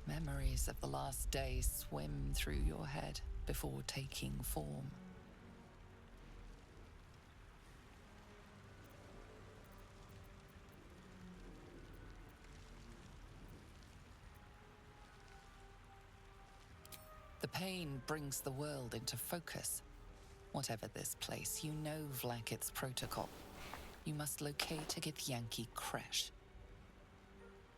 [SPEAKER 5] Memories of the last day swim through your head before taking form. The pain brings the world into focus. Whatever this place, you know Vlaakith's protocol. You must locate a Githyanki crash.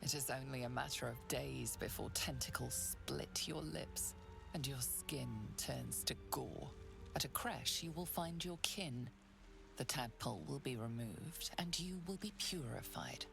[SPEAKER 5] It is only a matter of days before tentacles split your lips and your skin turns to gore. At a crash, you will find your kin. The tadpole will be removed and you will be purified.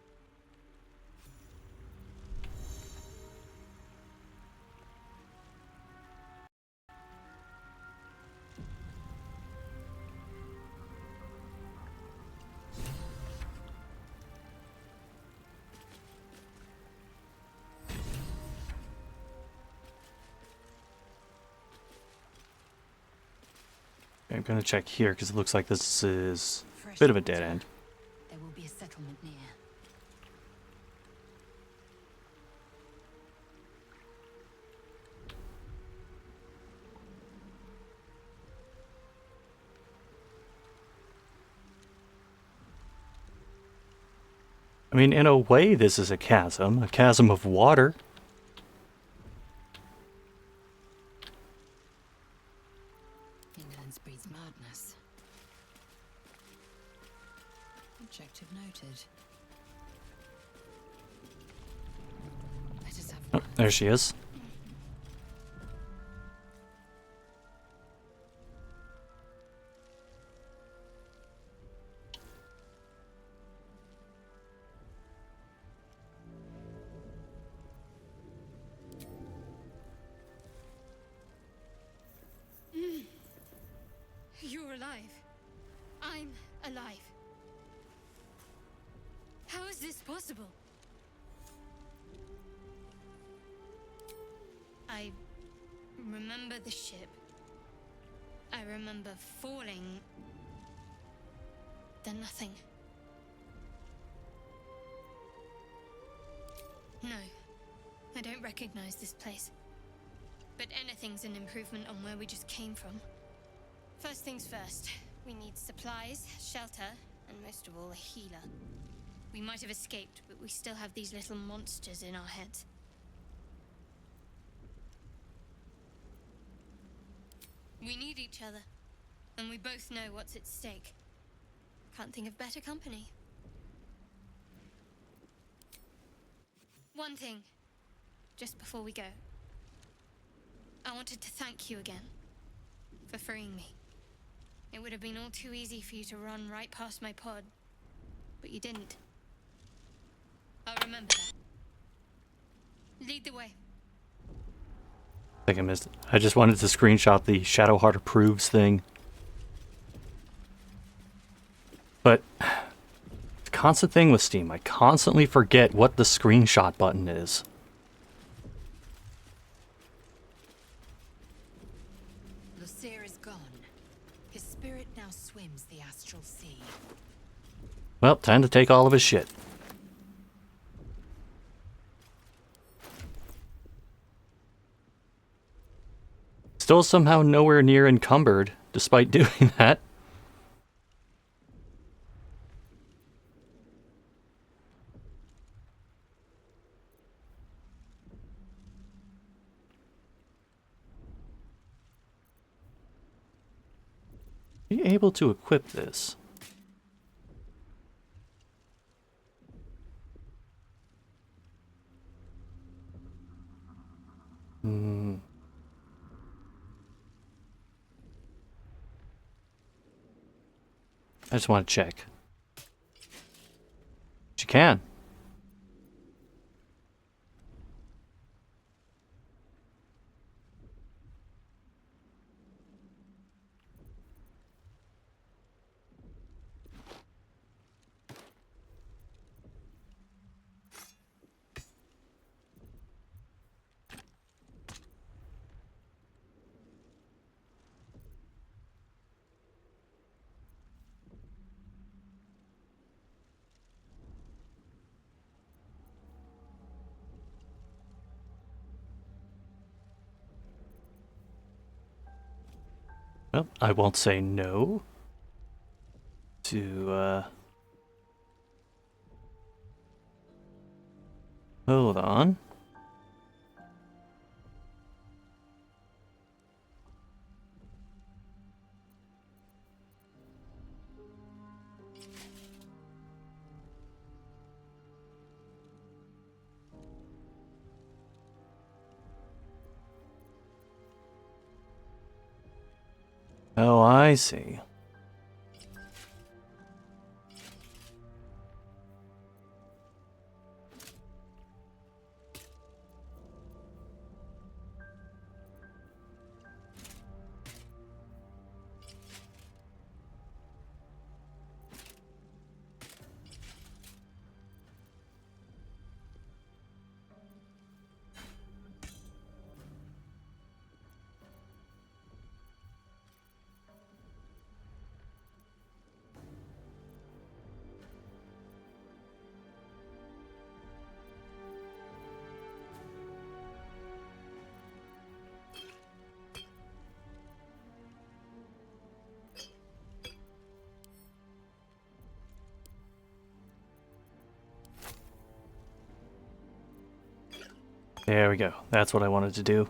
[SPEAKER 1] I'm gonna check here because it looks like this is a bit of a dead end.
[SPEAKER 3] There will be a settlement near.
[SPEAKER 1] I mean, in a way, this is a chasm of water.
[SPEAKER 3] Indolence breeds madness. Objective noted. Let us have
[SPEAKER 1] Oh, there she is.
[SPEAKER 9] You're alive. I'm alive. How is this possible? I remember the ship. I remember falling. Then nothing. No, I don't recognize this place. But anything's an improvement on where we just came from. First things first, we need supplies, shelter, and most of all, a healer. We might have escaped, but we still have these little monsters in our heads. We need each other, and we both know what's at stake. Can't think of better company. One thing, just before we go. I wanted to thank you again for freeing me. It would have been all too easy for you to run right past my pod, but you didn't. I'll remember that. Lead the way.
[SPEAKER 1] I think I missed it. I just wanted to screenshot the Shadowheart approves thing. But the constant thing with Steam, I constantly forget what the screenshot button is.
[SPEAKER 3] Lucia, is gone. His spirit now swims the astral sea.
[SPEAKER 1] Well, time to take all of his shit. Still somehow nowhere near encumbered, despite doing that. Be able to equip this. I just want to check. She can. Well, I won't say no to, hold on. Oh, I see. There we go. That's what I wanted to do.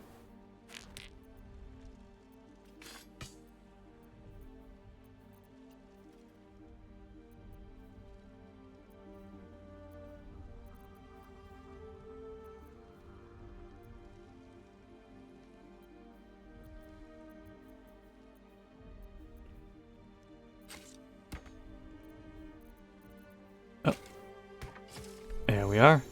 [SPEAKER 1] Oh. There we are.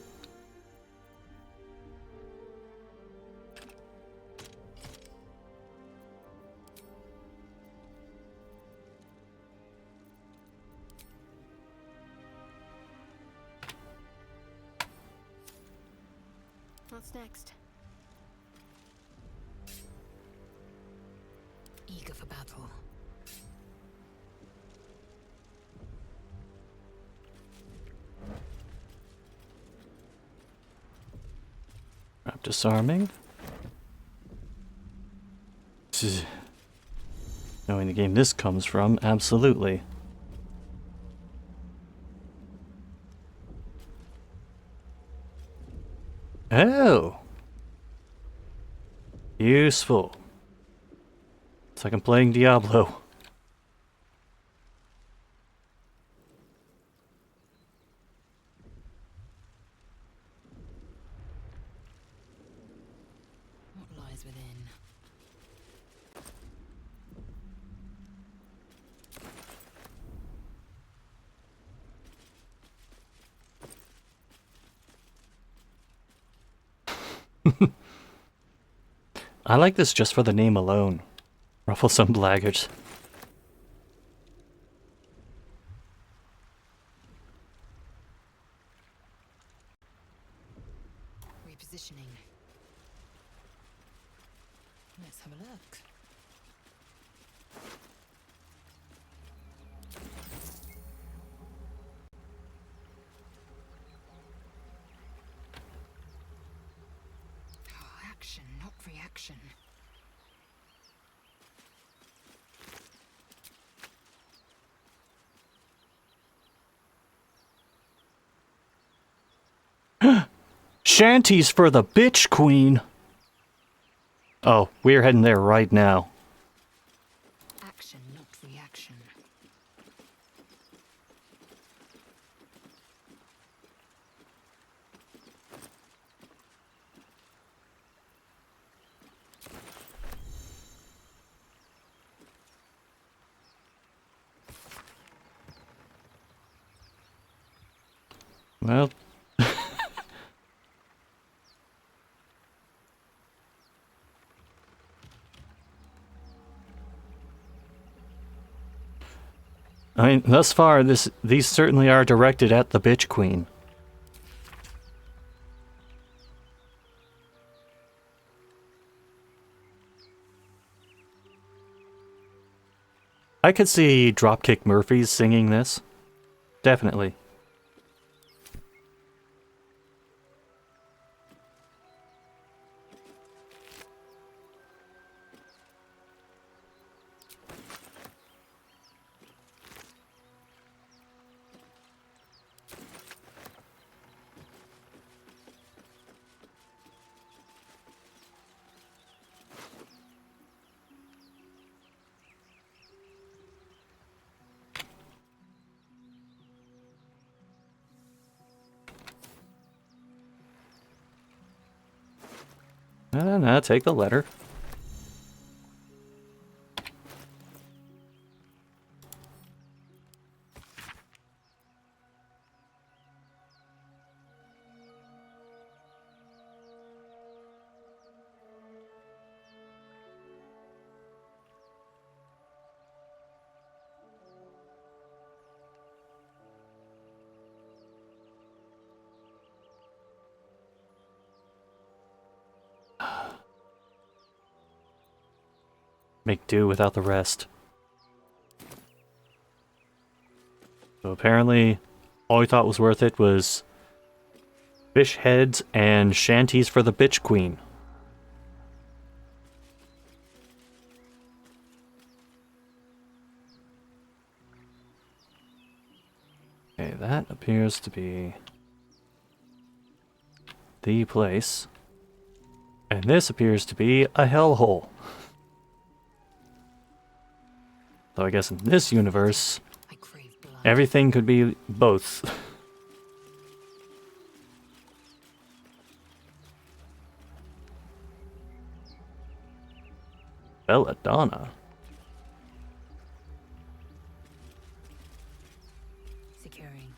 [SPEAKER 9] What's next?
[SPEAKER 3] Eager for battle.
[SPEAKER 1] Wrap disarming. Knowing the game this comes from, absolutely. Oh! Useful. It's like I'm playing Diablo.
[SPEAKER 3] What lies within?
[SPEAKER 1] I like this just for the name alone. Ruffle some blaggards.
[SPEAKER 3] Repositioning. Let's have a look.
[SPEAKER 5] action.
[SPEAKER 1] Shanties for the bitch queen. Oh, we're heading there right now.
[SPEAKER 5] Action, not reaction.
[SPEAKER 1] Well, I mean, thus far, these certainly are directed at the bitch queen. I could see Dropkick Murphys singing this. Definitely. No, take the letter. Make do without the rest. So apparently, all we thought was worth it was fish heads and shanties for the bitch queen. Okay, that appears to be the place. And this appears to be a hellhole. Though I guess in this universe,
[SPEAKER 5] I crave blood.
[SPEAKER 1] everything could be both. Belladonna.
[SPEAKER 5] Securing.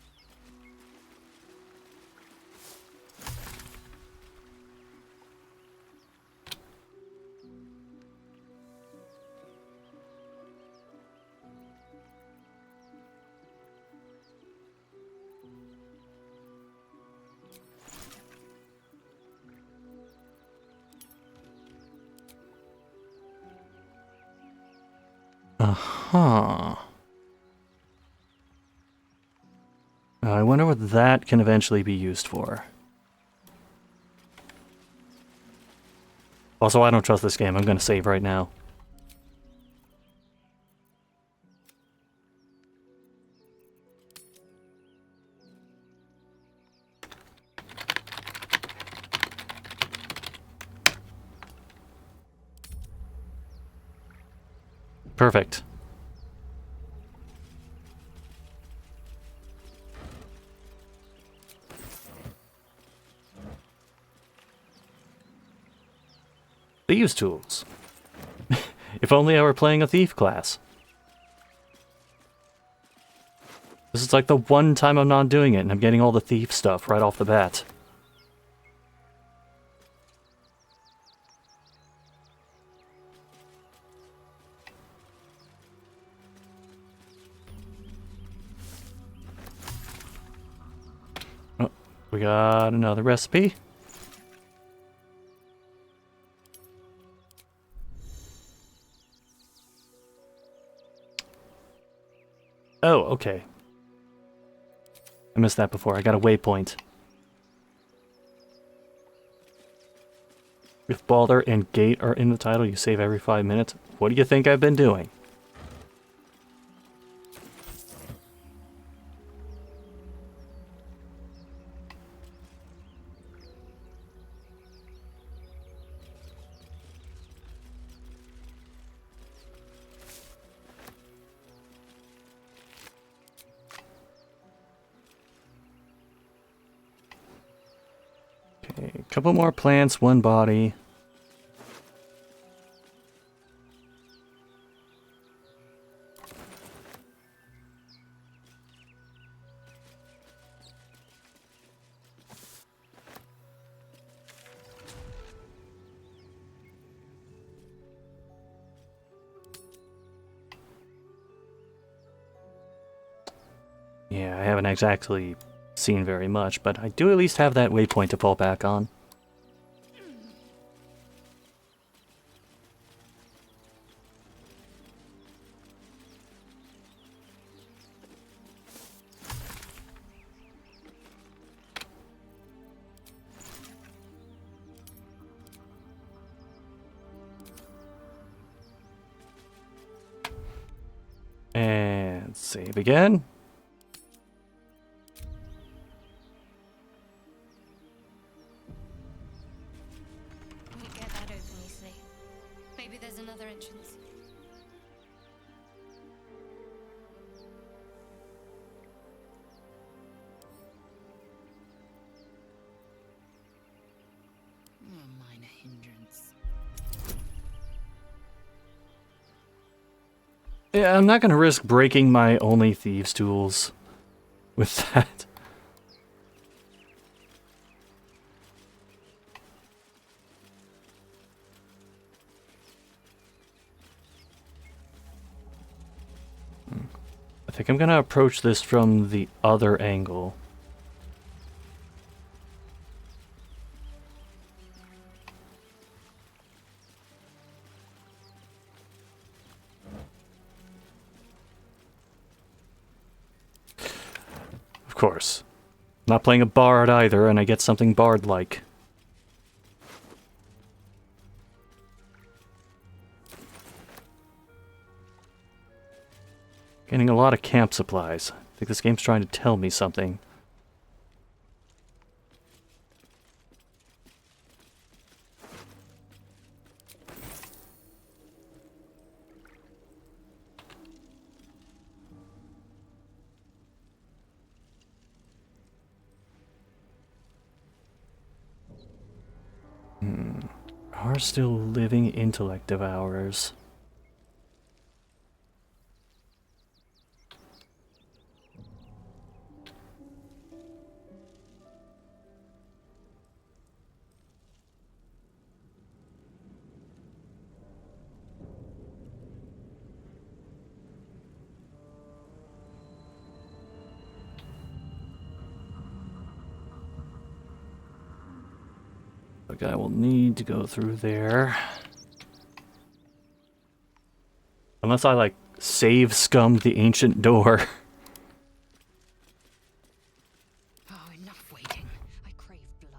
[SPEAKER 1] Huh. Now, I wonder what that can eventually be used for. Also, I don't trust this game. I'm going to save right now. Perfect. Thieves' tools. If only I were playing a thief class. This is like the one time I'm not doing it, and I'm getting all the thief stuff right off the bat. Oh, we got another recipe. Oh, okay. I missed that before. I got a waypoint. if Baldur and Gate are in the title, you save every 5 minutes. What do you think I've been doing? Okay, a couple more plants, one body. Yeah, I haven't exactly seen very much, but I do at least have that waypoint to fall back on. And save again.
[SPEAKER 9] Won't get that open easily. Maybe there's another entrance.
[SPEAKER 5] A minor hindrance.
[SPEAKER 1] Yeah, I'm not gonna risk breaking my only thieves' tools with that. I think I'm gonna approach this from the other angle. Of course. Not playing a bard either, and I get something bard-like. Getting a lot of camp supplies. I think this game's trying to tell me something. Are still living intellect devourers. Like I will need to go through there. Unless I like save scummed the ancient door.
[SPEAKER 5] Oh, enough waiting. I crave blood.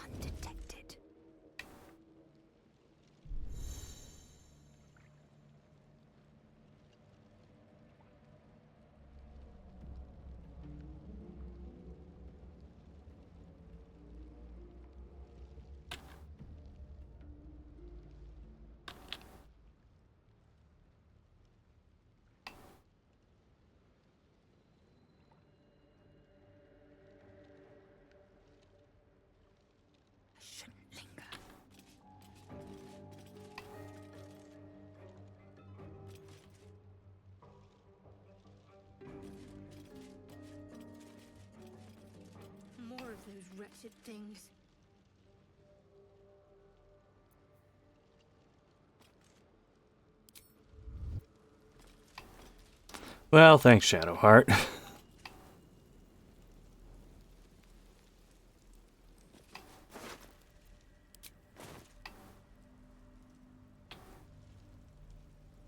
[SPEAKER 5] Undetected. I shouldn't linger.
[SPEAKER 3] More of those wretched things.
[SPEAKER 1] Well, thanks, Shadowheart.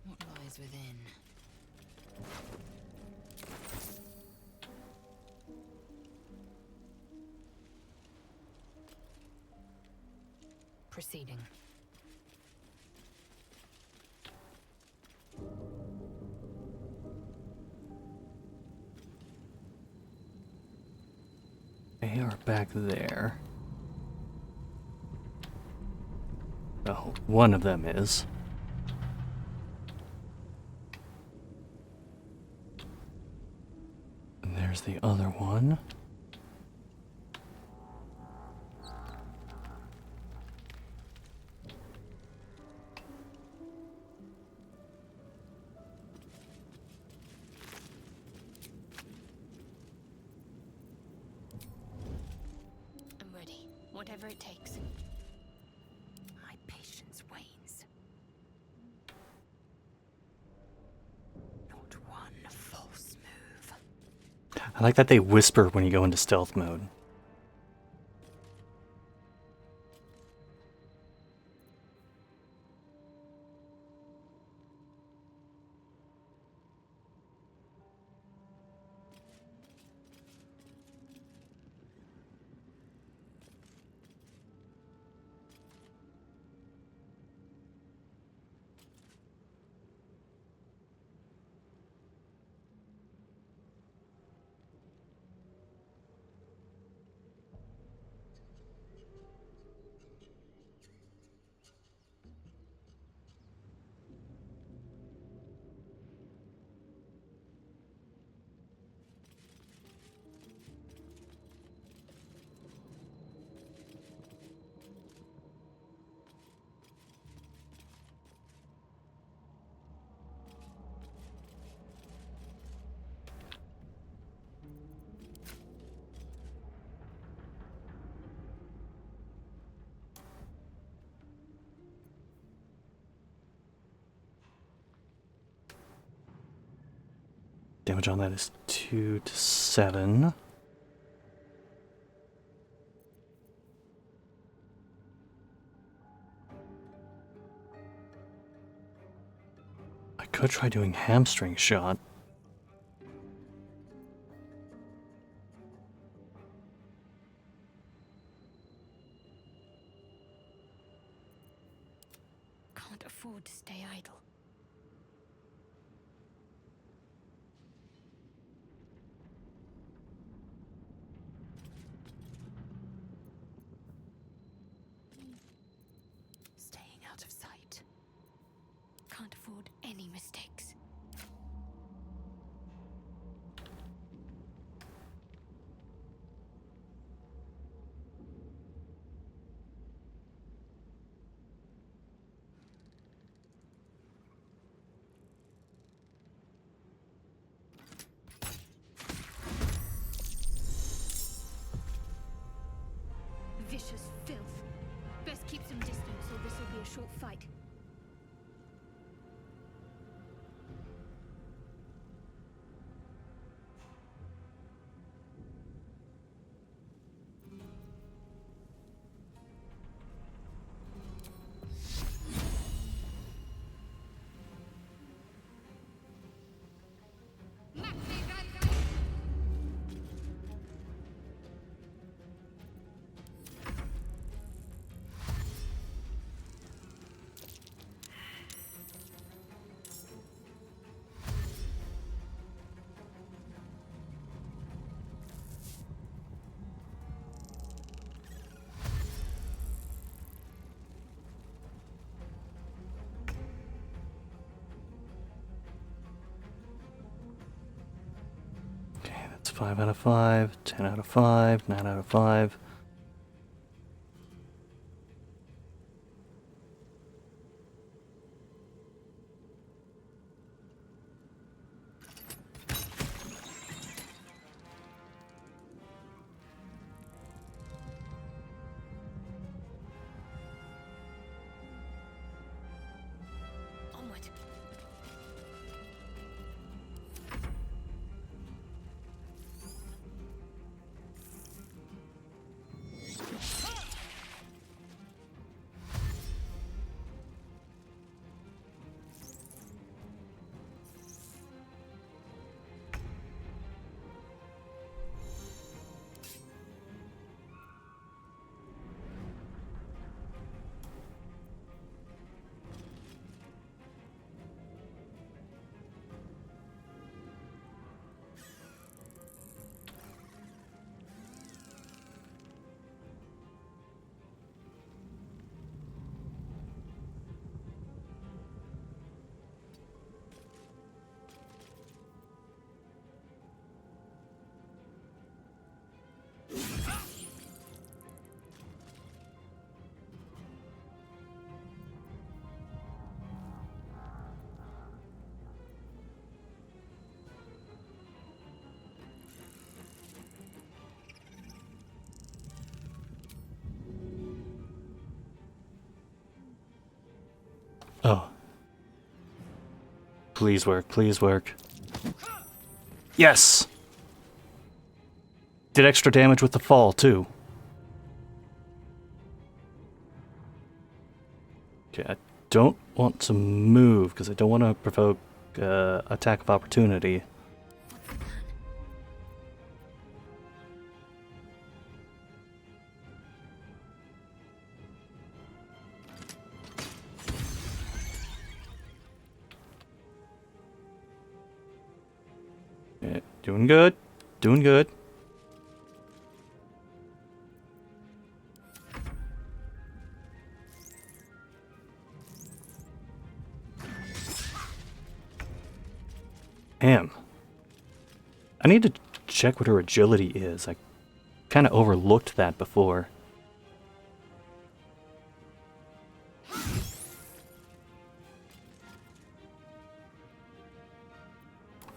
[SPEAKER 5] What lies within? Proceeding.
[SPEAKER 1] They are back there. Oh, one of them is. And there's the other one.
[SPEAKER 9] I'm ready. Whatever it takes.
[SPEAKER 6] My patience wanes. Not one false move.
[SPEAKER 1] I like that they whisper when you go into stealth mode. Damage on that is 2 to 7. I could try doing hamstring shot.
[SPEAKER 9] Can't afford to stay idle.
[SPEAKER 6] Staying out of sight.
[SPEAKER 9] Can't afford any mistakes. Vicious filth. Best keep some distance or this will be a short fight.
[SPEAKER 1] Okay, that's 5 out of 5, 10 out of 5, 9 out of 5.
[SPEAKER 9] Onward.
[SPEAKER 1] Oh. Please work, please work. Yes! Did extra damage with the fall, too. Okay, I don't want to move, because I don't want to provoke attack of opportunity. Yeah, doing good. Doing good. Damn. I need to check what her agility is. I kind of overlooked that before.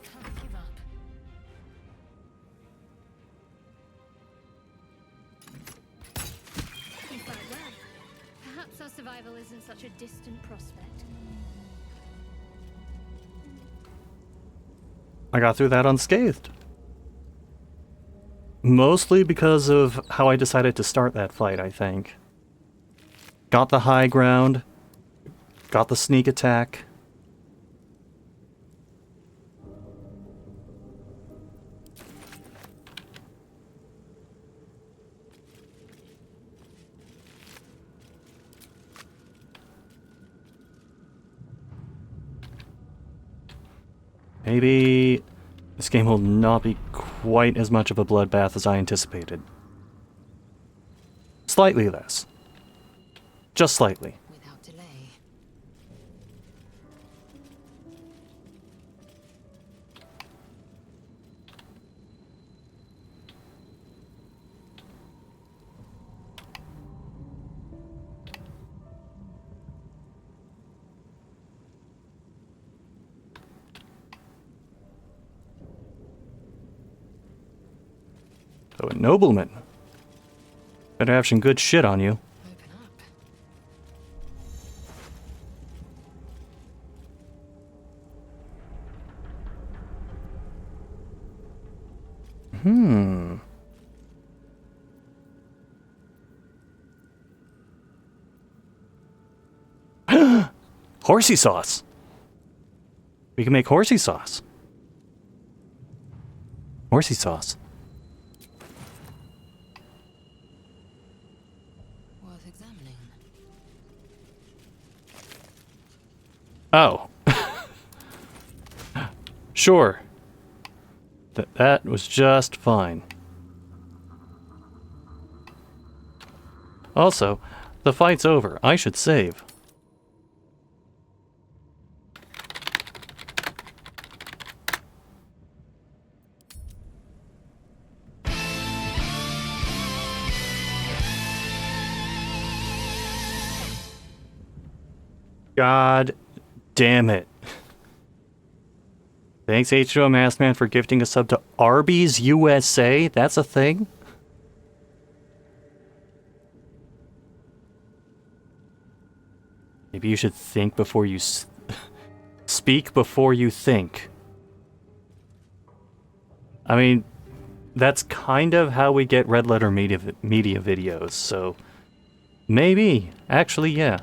[SPEAKER 3] Can't give up.
[SPEAKER 9] You fight well. Perhaps our survival isn't such a distant prospect.
[SPEAKER 1] I got through that unscathed. Mostly because of how I decided to start that fight, I think. Got the high ground. Got the sneak attack. Maybe this game will not be quite as much of a bloodbath as I anticipated. Slightly less. Just slightly.
[SPEAKER 5] Without delay.
[SPEAKER 1] So a nobleman. Better have some good shit on you.
[SPEAKER 5] Open up.
[SPEAKER 1] Horsey sauce. We can make horsey sauce. Horsey sauce.
[SPEAKER 5] Worth examining.
[SPEAKER 1] Oh. Sure. That was just fine. Also, the fight's over. I should save. God damn it. Thanks H2O Maskman for gifting a sub to Arby's USA. That's a thing? Maybe you should think before you speak before you think. I mean, that's kind of how we get red letter media videos, so maybe, actually, yeah.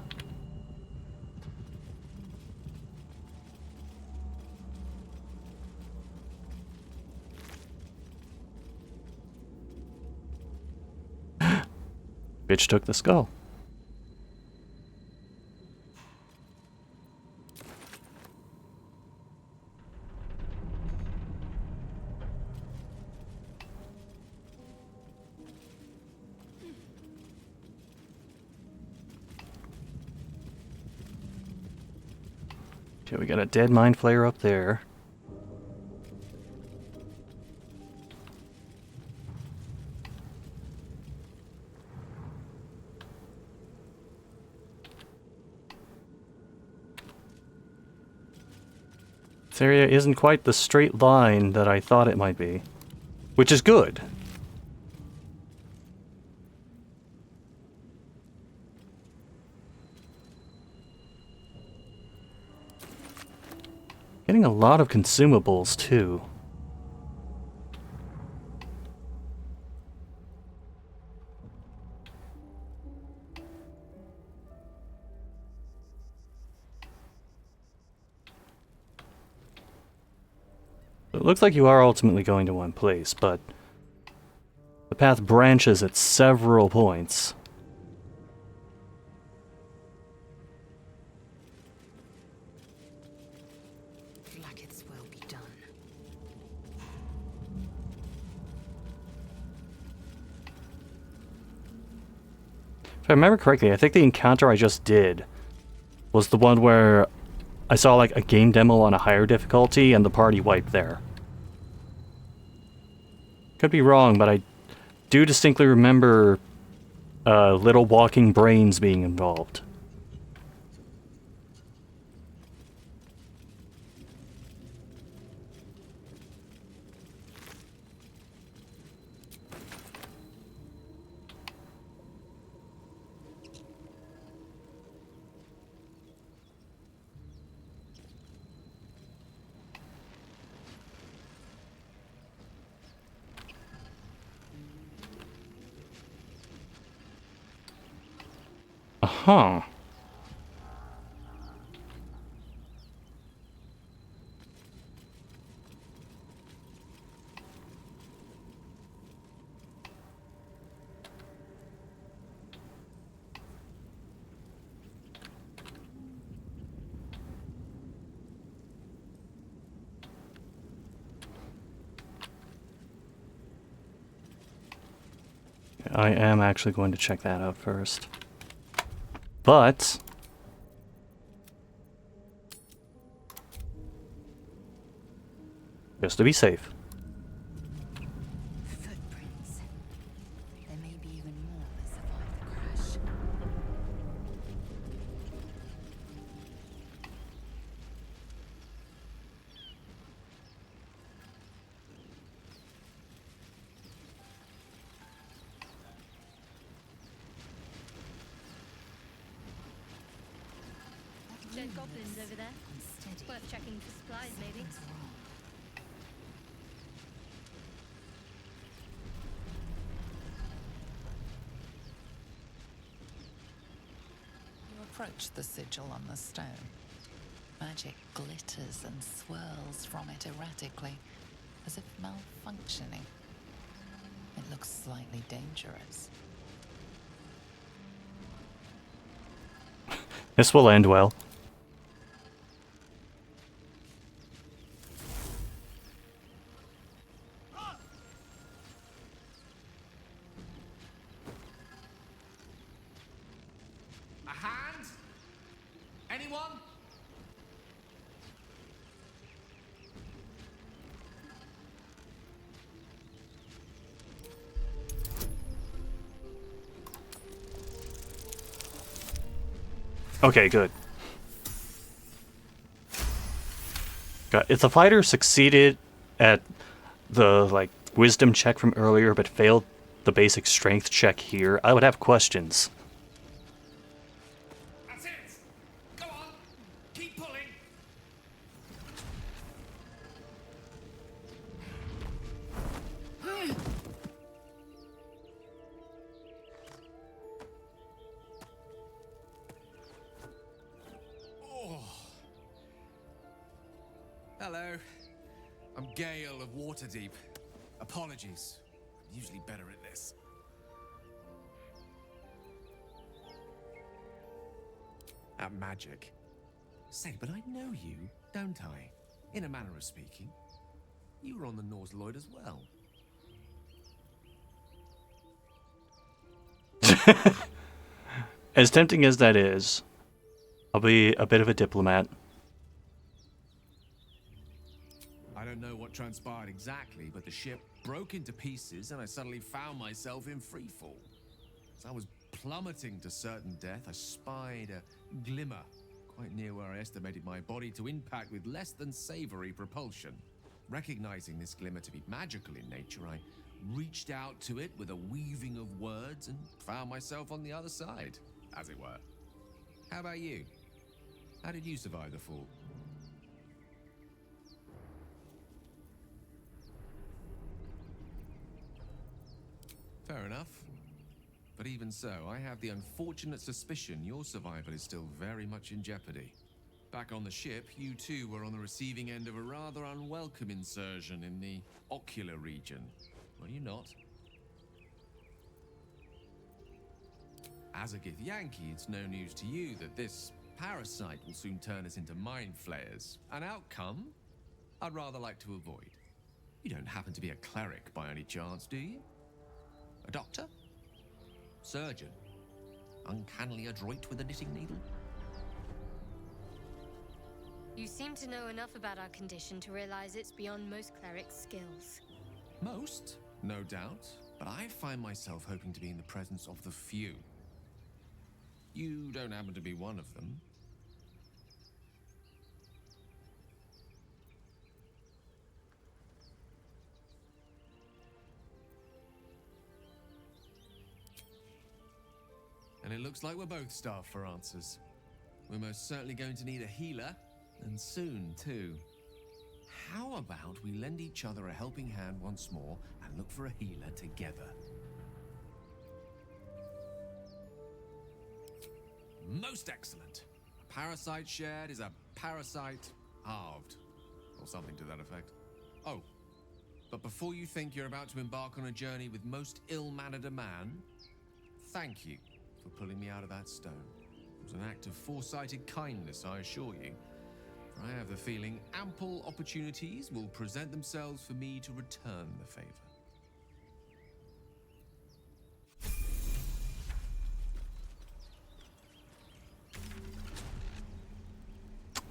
[SPEAKER 1] Bitch took the skull. Okay, we got a dead mind flayer up there. This area isn't quite the straight line that I thought it might be, which is good. Getting a lot of consumables, too. It looks like you are ultimately going to one place, but the path branches at several points.
[SPEAKER 5] Like will be done.
[SPEAKER 1] If I remember correctly, I think the encounter I just did was the one where I saw like a game demo on a higher difficulty and the party wiped there. Could be wrong, but I do distinctly remember little walking brains being involved. Huh. I am actually going to check that out first. But just to be safe.
[SPEAKER 5] Footprints. There may be even more that survived the crash.
[SPEAKER 9] Dead goblins over there.
[SPEAKER 5] Unsteady.
[SPEAKER 9] Worth checking for supplies, maybe.
[SPEAKER 5] Something's wrong. You approach the sigil on the stone. Magic glitters and swirls from it erratically, as if malfunctioning. It looks slightly dangerous.
[SPEAKER 1] This will end well.
[SPEAKER 10] A hand? Anyone?
[SPEAKER 1] Okay, good. If the fighter succeeded at the like wisdom check from earlier but failed the basic strength check here, I would have questions.
[SPEAKER 10] That's it! Go on! Keep pulling! Oh. Hello. I'm Gale of Waterdeep. Apologies. I'm usually better at this. At magic. Say, but I know you, don't I? In a manner of speaking. You were on the Norse Lloyd as well.
[SPEAKER 1] As tempting as that is, I'll be a bit of a diplomat.
[SPEAKER 10] I don't know what transpired exactly, but the ship broke into pieces and I suddenly found myself in freefall. As I was plummeting to certain death, I spied a glimmer, quite near where I estimated my body to impact with less than savory propulsion. Recognizing this glimmer to be magical in nature, I reached out to it with a weaving of words and found myself on the other side, as it were. How about you? How did you survive the fall? Fair enough. But even so, I have the unfortunate suspicion your survival is still very much in jeopardy. Back on the ship, you too were on the receiving end of a rather unwelcome insertion in the ocular region, were you not? As a Gith Yankee, it's no news to you that this parasite will soon turn us into mind flayers. An outcome I'd rather like to avoid. You don't happen to be a cleric by any chance, do you? A doctor? Surgeon? Uncannily adroit with a knitting needle?
[SPEAKER 9] You seem to know enough about our condition to realize it's beyond most clerics' skills.
[SPEAKER 10] Most, no doubt, but I find myself hoping to be in the presence of the few. You don't happen to be one of them. And it looks like we're both starved for answers. We're most certainly going to need a healer, and soon, too. How about we lend each other a helping hand once more and look for a healer together? Most excellent. A parasite shared is a parasite halved, or something to that effect. Oh, but before you think you're about to embark on a journey with most ill-mannered a man, thank you for pulling me out of that stone. It was an act of foresighted kindness, I assure you. For I have the feeling ample opportunities will present themselves for me to return the favor.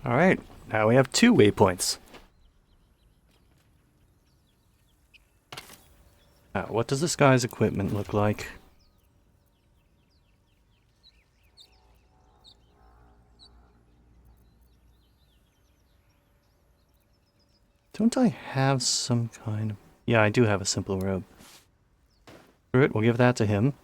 [SPEAKER 1] Alright, now we have 2 waypoints. What does this guy's equipment look like? Don't I have some kind of... Yeah, I do have a simple robe. Screw it, we'll give that to him.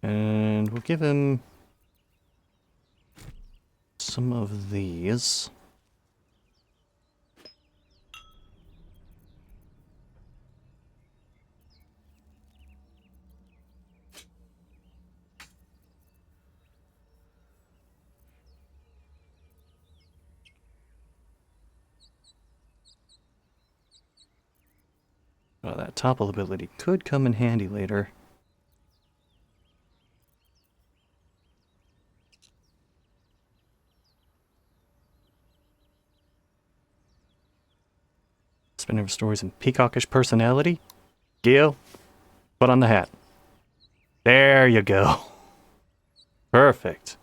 [SPEAKER 1] And we'll give him some of these. Well, that topple ability could come in handy later. Spinner stories and peacockish personality. Gil, put on the hat. There you go. Perfect.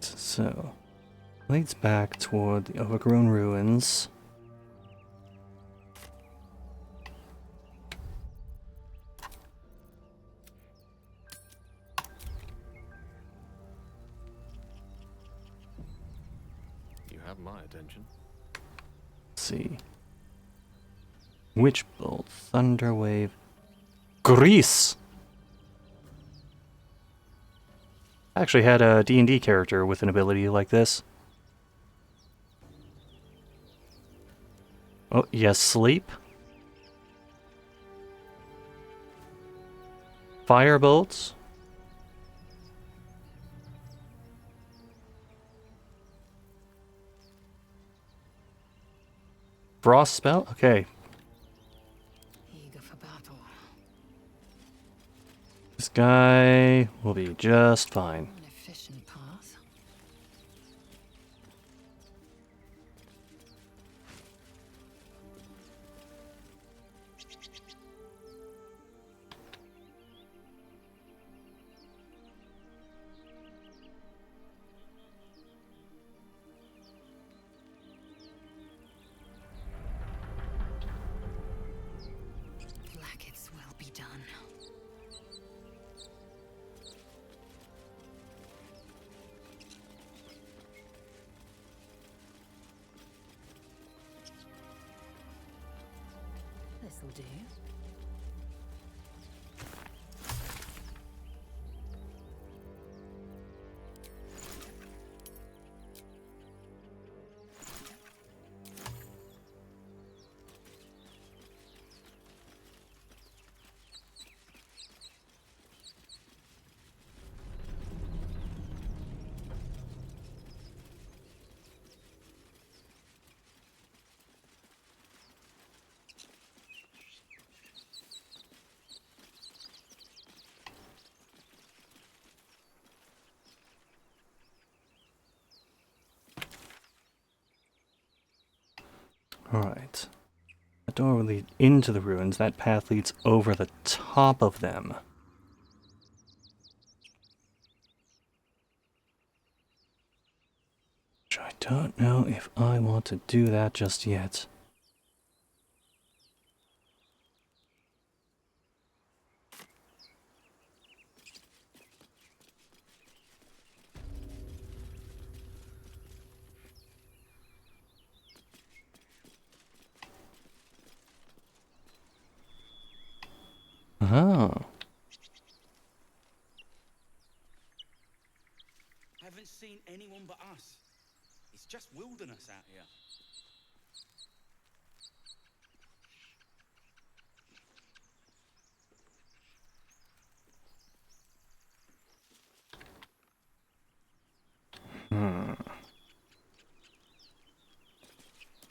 [SPEAKER 1] So, leads back toward the overgrown ruins.
[SPEAKER 10] You have my attention.
[SPEAKER 1] Let's see. Witch Bolt, Thunderwave, Grease! I actually had a D&D character with an ability like this. Oh, yes, sleep. Fire bolts. Frost spell? Okay.
[SPEAKER 5] Eager for battle.
[SPEAKER 1] This guy will be just fine.
[SPEAKER 5] An efficient path. Blackets will be done. This'll do.
[SPEAKER 1] Alright. The door will lead into the ruins. That path leads over the top of them. Which I don't know if I want to do that just yet. Oh.
[SPEAKER 11] Haven't seen anyone but us. It's just wilderness out here.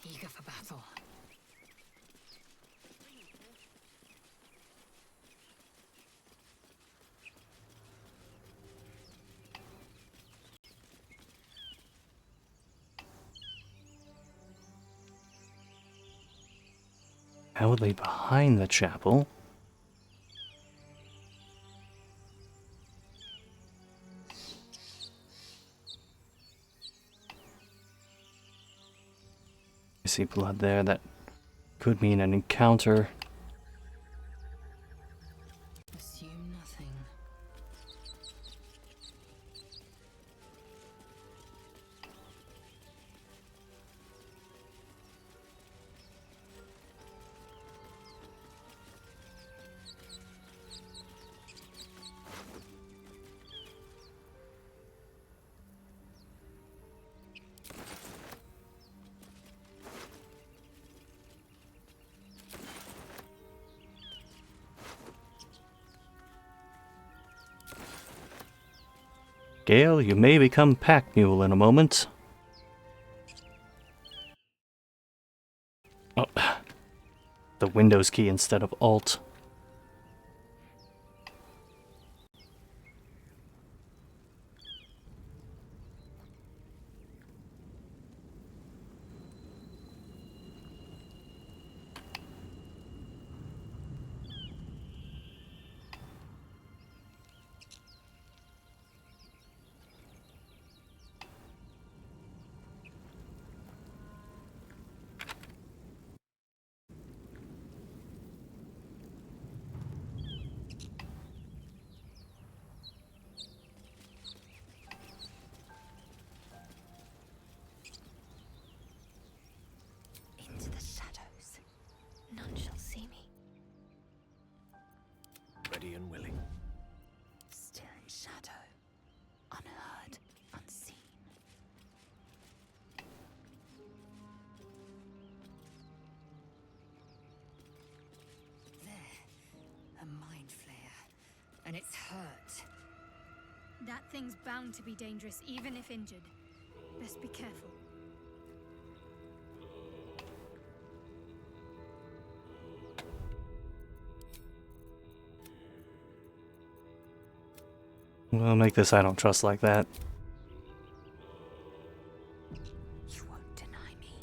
[SPEAKER 5] Eager for battle.
[SPEAKER 1] How would they behind the chapel? I see blood there. That could mean an encounter.
[SPEAKER 5] Assume nothing.
[SPEAKER 1] Gale, you may become pack mule in a moment. Oh, the Windows key instead of Alt.
[SPEAKER 3] and it's hurt.
[SPEAKER 9] That thing's bound to be dangerous, even if injured. Best be careful.
[SPEAKER 1] We'll make this I don't trust like that.
[SPEAKER 3] You won't deny me.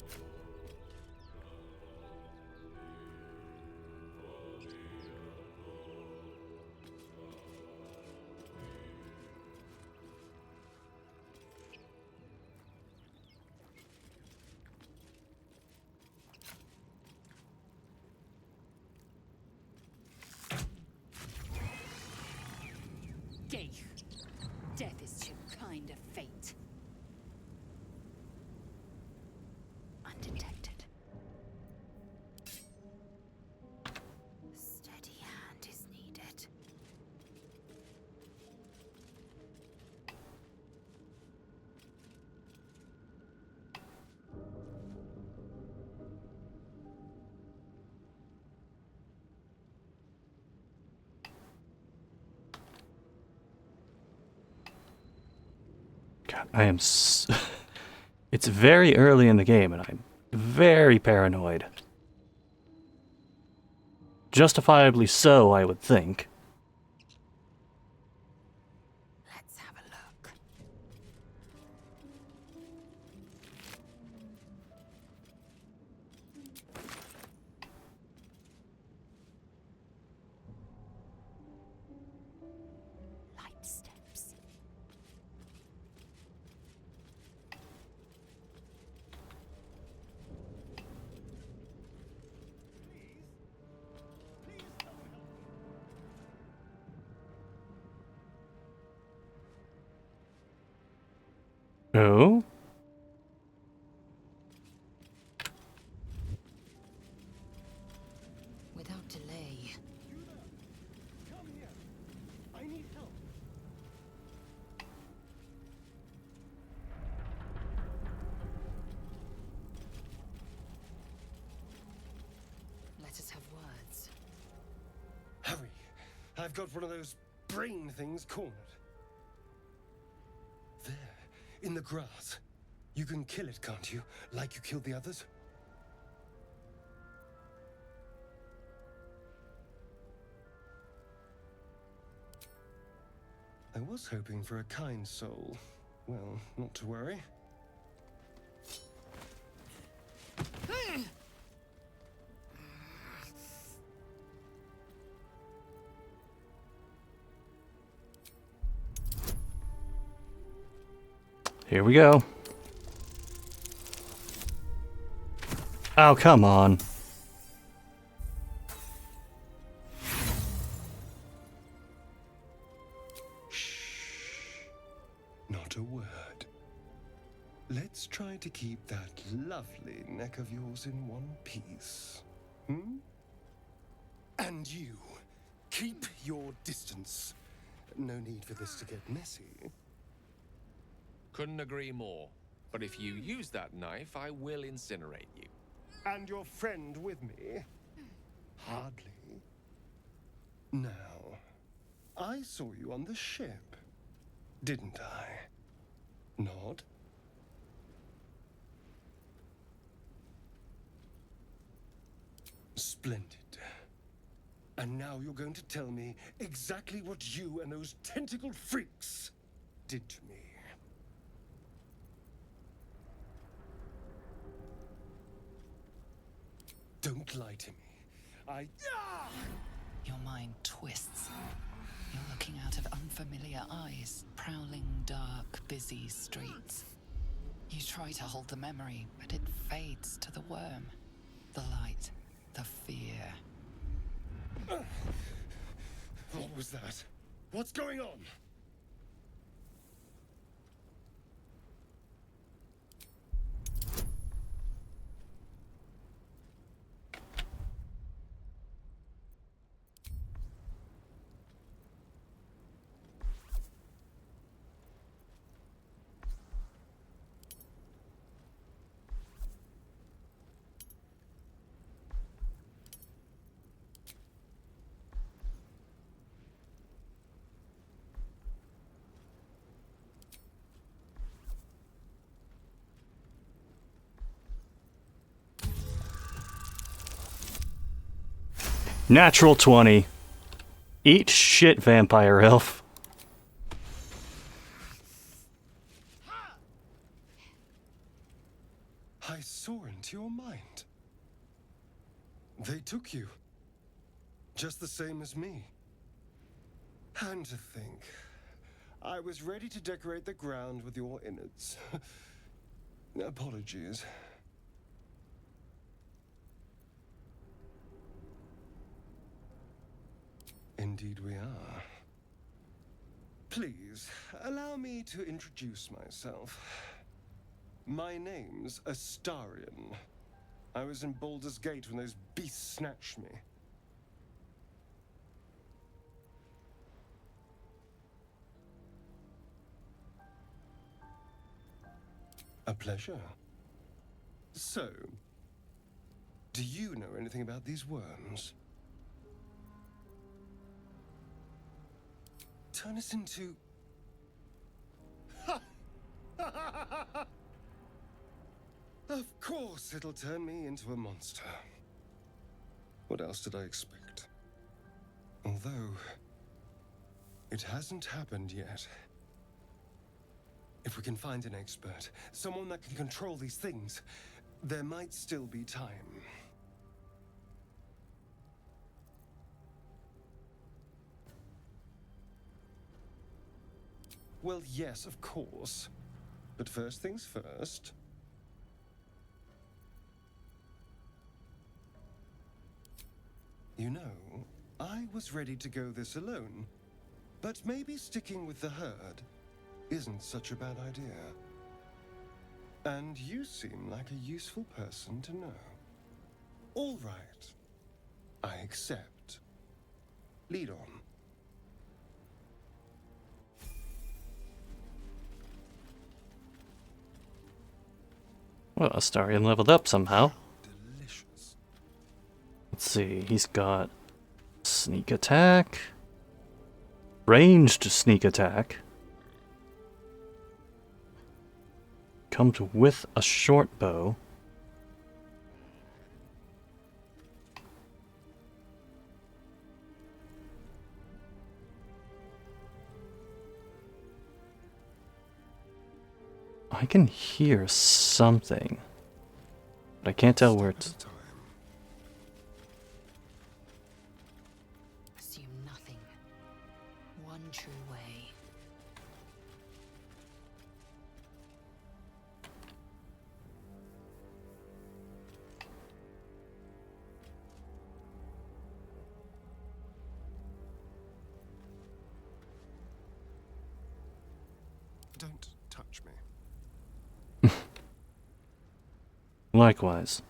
[SPEAKER 3] Gay. Death is too kind a fate. Undetected. Steady hand is needed.
[SPEAKER 1] God, I am it's very early in the game and I'm very paranoid. Justifiably so, I would think.
[SPEAKER 3] Let's have a look. Light steps.
[SPEAKER 1] Oh?
[SPEAKER 3] Without delay.
[SPEAKER 2] Come here. I need help.
[SPEAKER 3] Let us have words.
[SPEAKER 12] Hurry. I've got one of those brain things cornered. There, in the grass. You can kill it, can't you? Like you killed the others? I was hoping for a kind soul. Well, not to worry.
[SPEAKER 1] Here we go. Oh, come on.
[SPEAKER 12] Not a word. Let's try to keep that lovely neck of yours in one piece. Hmm? And you, keep your distance. No need for this to get messy.
[SPEAKER 10] Couldn't agree more. But if you use that knife, I will incinerate you.
[SPEAKER 12] And your friend with me? Hardly. Now, I saw you on the ship, didn't I? Nod? Splendid. And now you're going to tell me exactly what you and those tentacle freaks did to me. Don't lie to me.
[SPEAKER 5] Your mind twists. You're looking out of unfamiliar eyes, prowling dark, busy streets. You try to hold the memory, but it fades to the worm. The light, the fear.
[SPEAKER 12] What was that? What's going on?
[SPEAKER 1] Natural 20. Eat shit, vampire elf.
[SPEAKER 12] I saw into your mind. They took you. Just the same as me. And to think, I was ready to decorate the ground with your innards. Apologies. Indeed we are. Please, allow me to introduce myself. My name's Astarion. I was in Baldur's Gate when those beasts snatched me. A pleasure. So, do you know anything about these worms? Turn us into... Of course it'll turn me into a monster. What else did I expect? Although, it hasn't happened yet. If we can find an expert, someone that can control these things, there might still be time. Well, yes, of course. But first things first. You know, I was ready to go this alone, but maybe sticking with the herd isn't such a bad idea. And you seem like a useful person to know. All right. I accept. Lead on.
[SPEAKER 1] Well, Astarion leveled up somehow.
[SPEAKER 12] Delicious.
[SPEAKER 1] Let's see, he's got sneak attack, ranged sneak attack, comes with a short bow, I can hear something, but I can't tell where it's...
[SPEAKER 3] Assume nothing. One true way.
[SPEAKER 12] Don't touch me.
[SPEAKER 1] Likewise.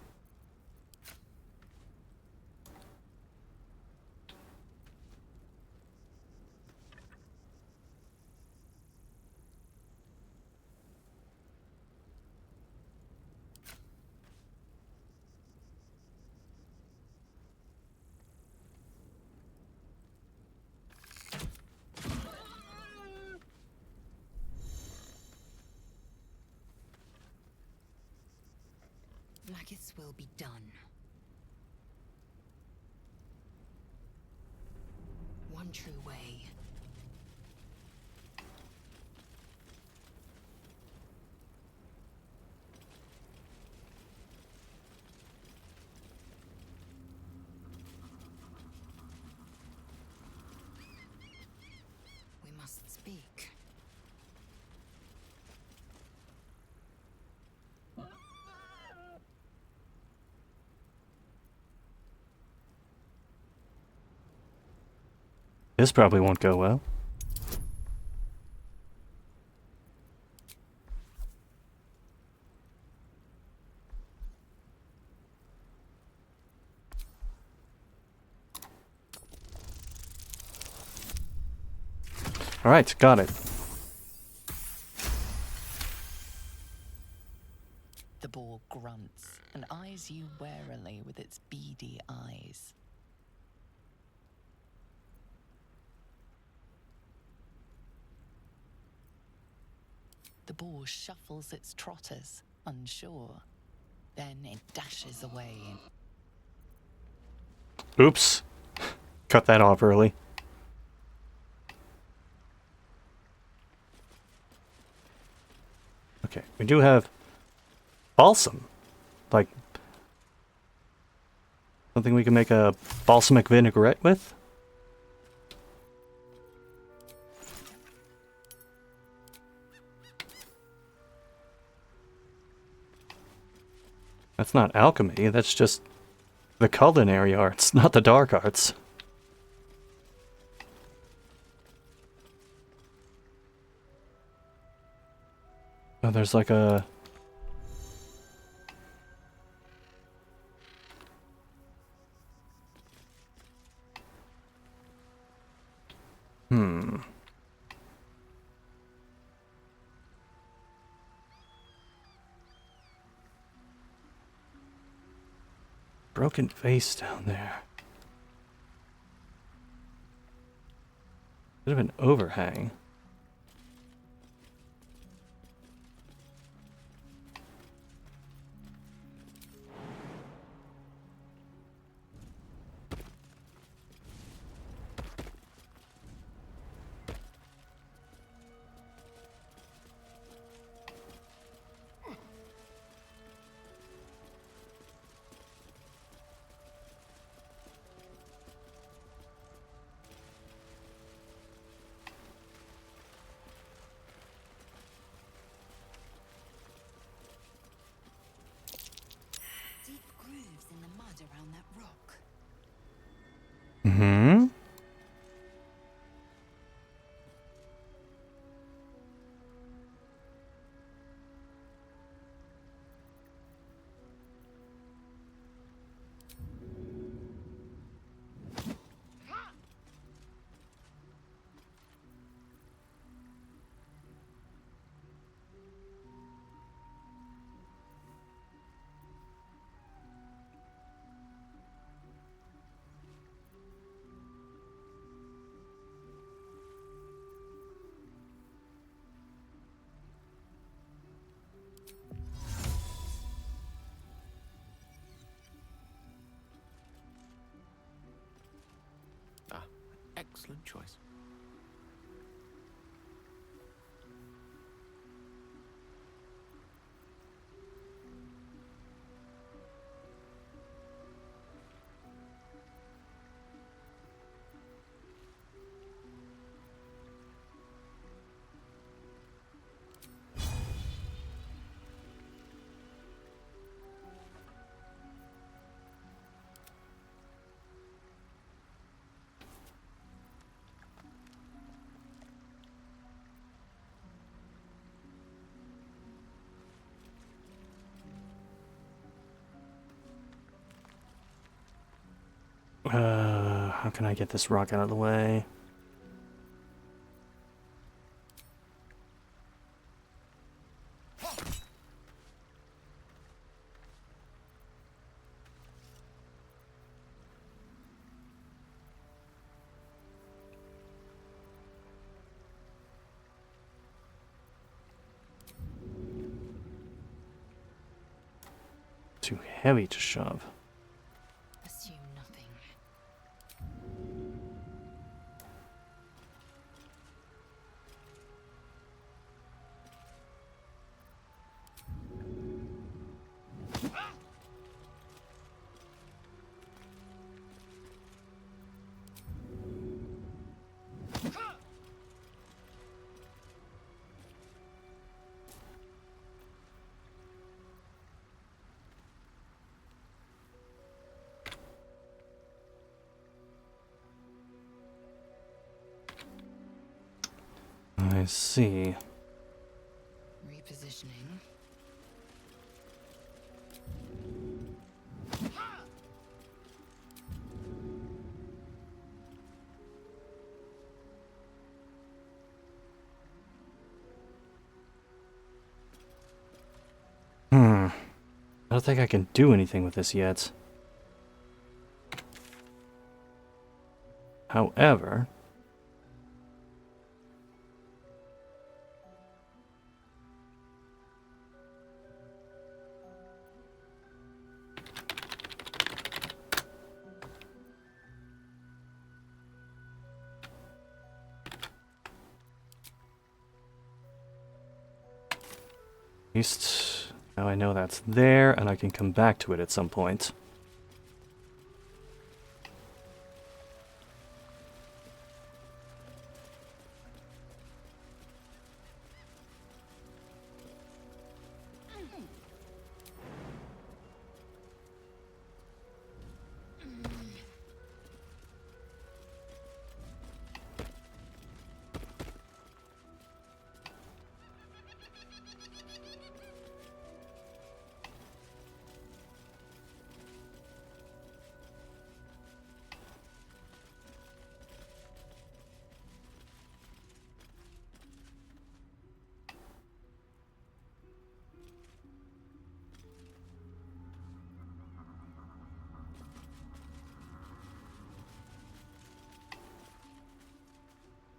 [SPEAKER 3] Blackith's will be done. One true way. We must speak.
[SPEAKER 1] This probably won't go well. Alright, got it.
[SPEAKER 5] The boar grunts and eyes you warily with its beady eyes. The boar shuffles its trotters, unsure. Then it dashes away.
[SPEAKER 1] Oops. cut that off early. Okay, we do have balsam. Like, something we can make a balsamic vinaigrette with? That's not alchemy, that's just the culinary arts, not the dark arts. Oh, there's like a... Broken vase down there. Bit of an overhang.
[SPEAKER 3] Deep grooves in the mud around that rock.
[SPEAKER 1] Mm-hmm.
[SPEAKER 10] Ah, excellent choice.
[SPEAKER 1] How can I get this rock out of the way? Too heavy to shove.
[SPEAKER 3] Assume nothing.
[SPEAKER 1] I see.
[SPEAKER 5] Repositioning.
[SPEAKER 1] I don't think I can do anything with this yet. However... least now I know that's there, and I can come back to it at some point.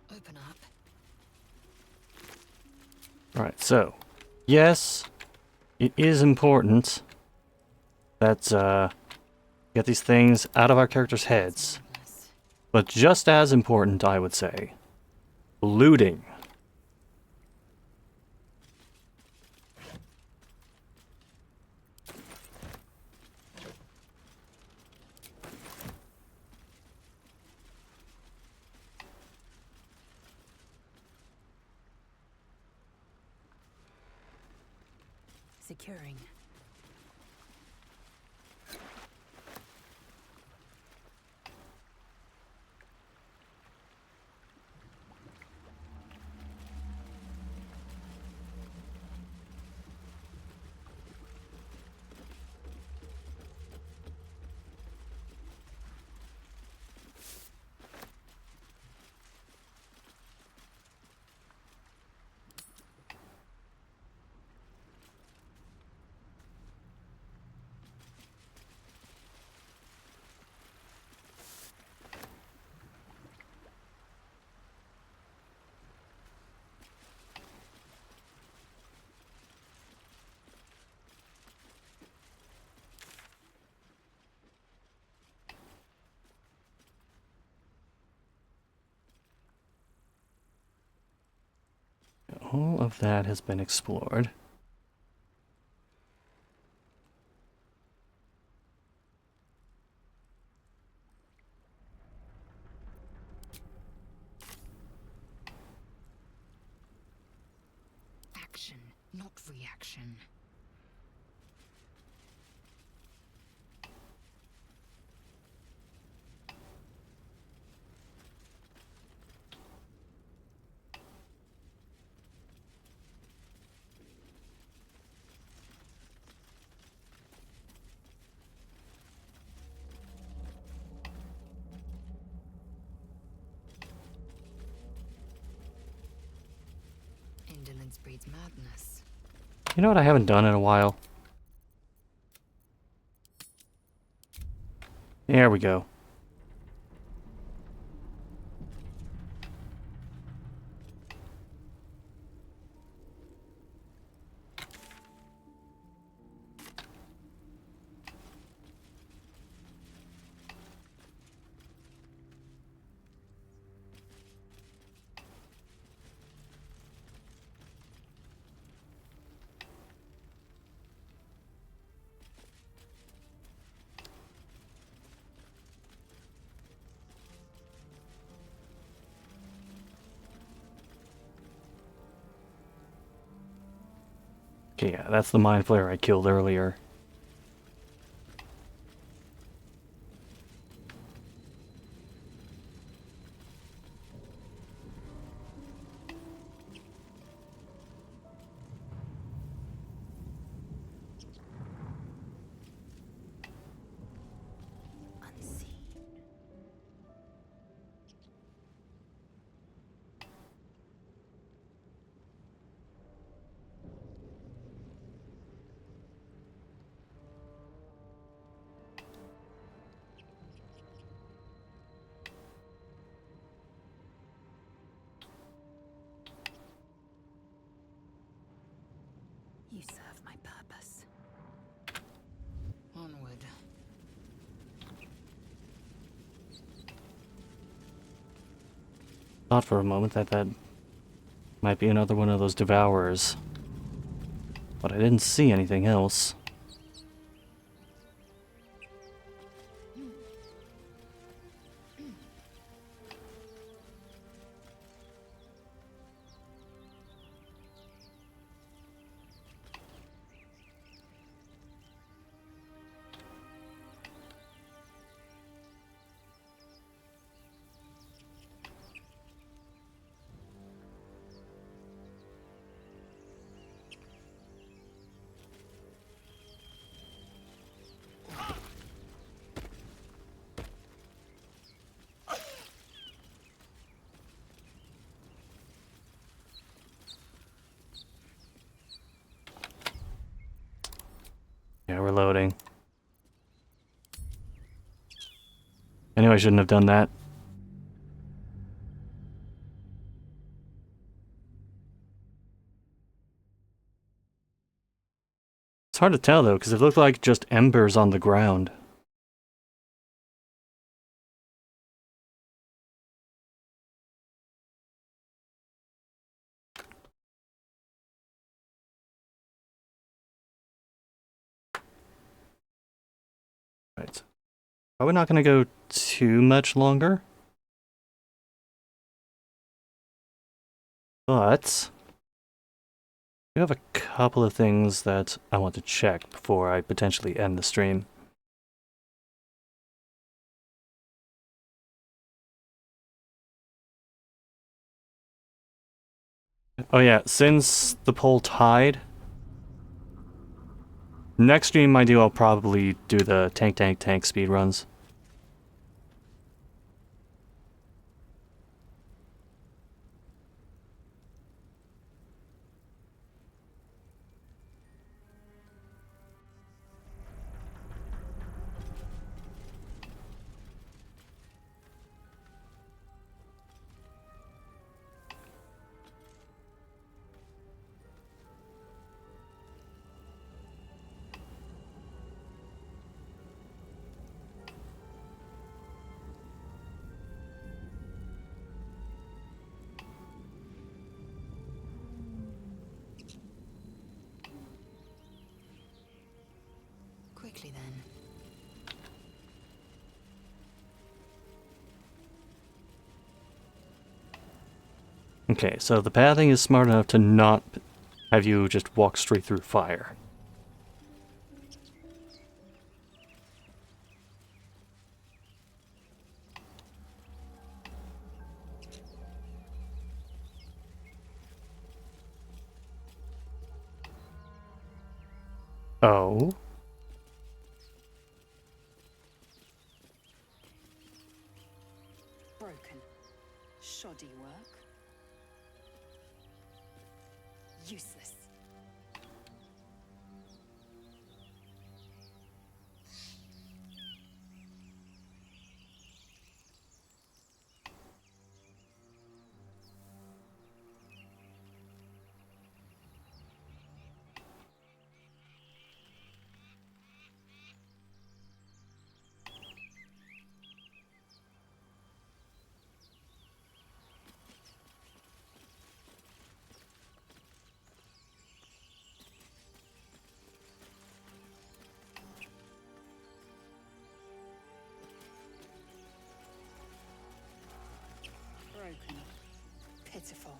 [SPEAKER 3] Open up.
[SPEAKER 1] Alright, so, yes, it is important that, get these things out of our characters' heads. But just as important, I would say, looting.
[SPEAKER 3] Securing.
[SPEAKER 1] All of that has been explored.
[SPEAKER 3] Action, not reaction. Indolence breeds madness.
[SPEAKER 1] You know what I haven't done in a while? There we go. Okay, yeah, that's the mind flayer I killed earlier.
[SPEAKER 3] You serve my purpose. Onward.
[SPEAKER 1] Thought for a moment that that might be another one of those devourers. But I didn't see anything else. Yeah, we're loading. I knew I shouldn't have done that. It's hard to tell though, because it looked like just embers on the ground. Right. Probably not going to go too much longer. But I have a couple of things that I want to check before I potentially end the stream. Oh yeah, since the poll tied, next stream I'll probably do the tank speed runs.
[SPEAKER 5] Quickly then.
[SPEAKER 1] Okay, so the pathing is smart enough to not have you just walk straight through fire. Oh.
[SPEAKER 5] Broken. Shoddy work. Useless. Broken. Pitiful.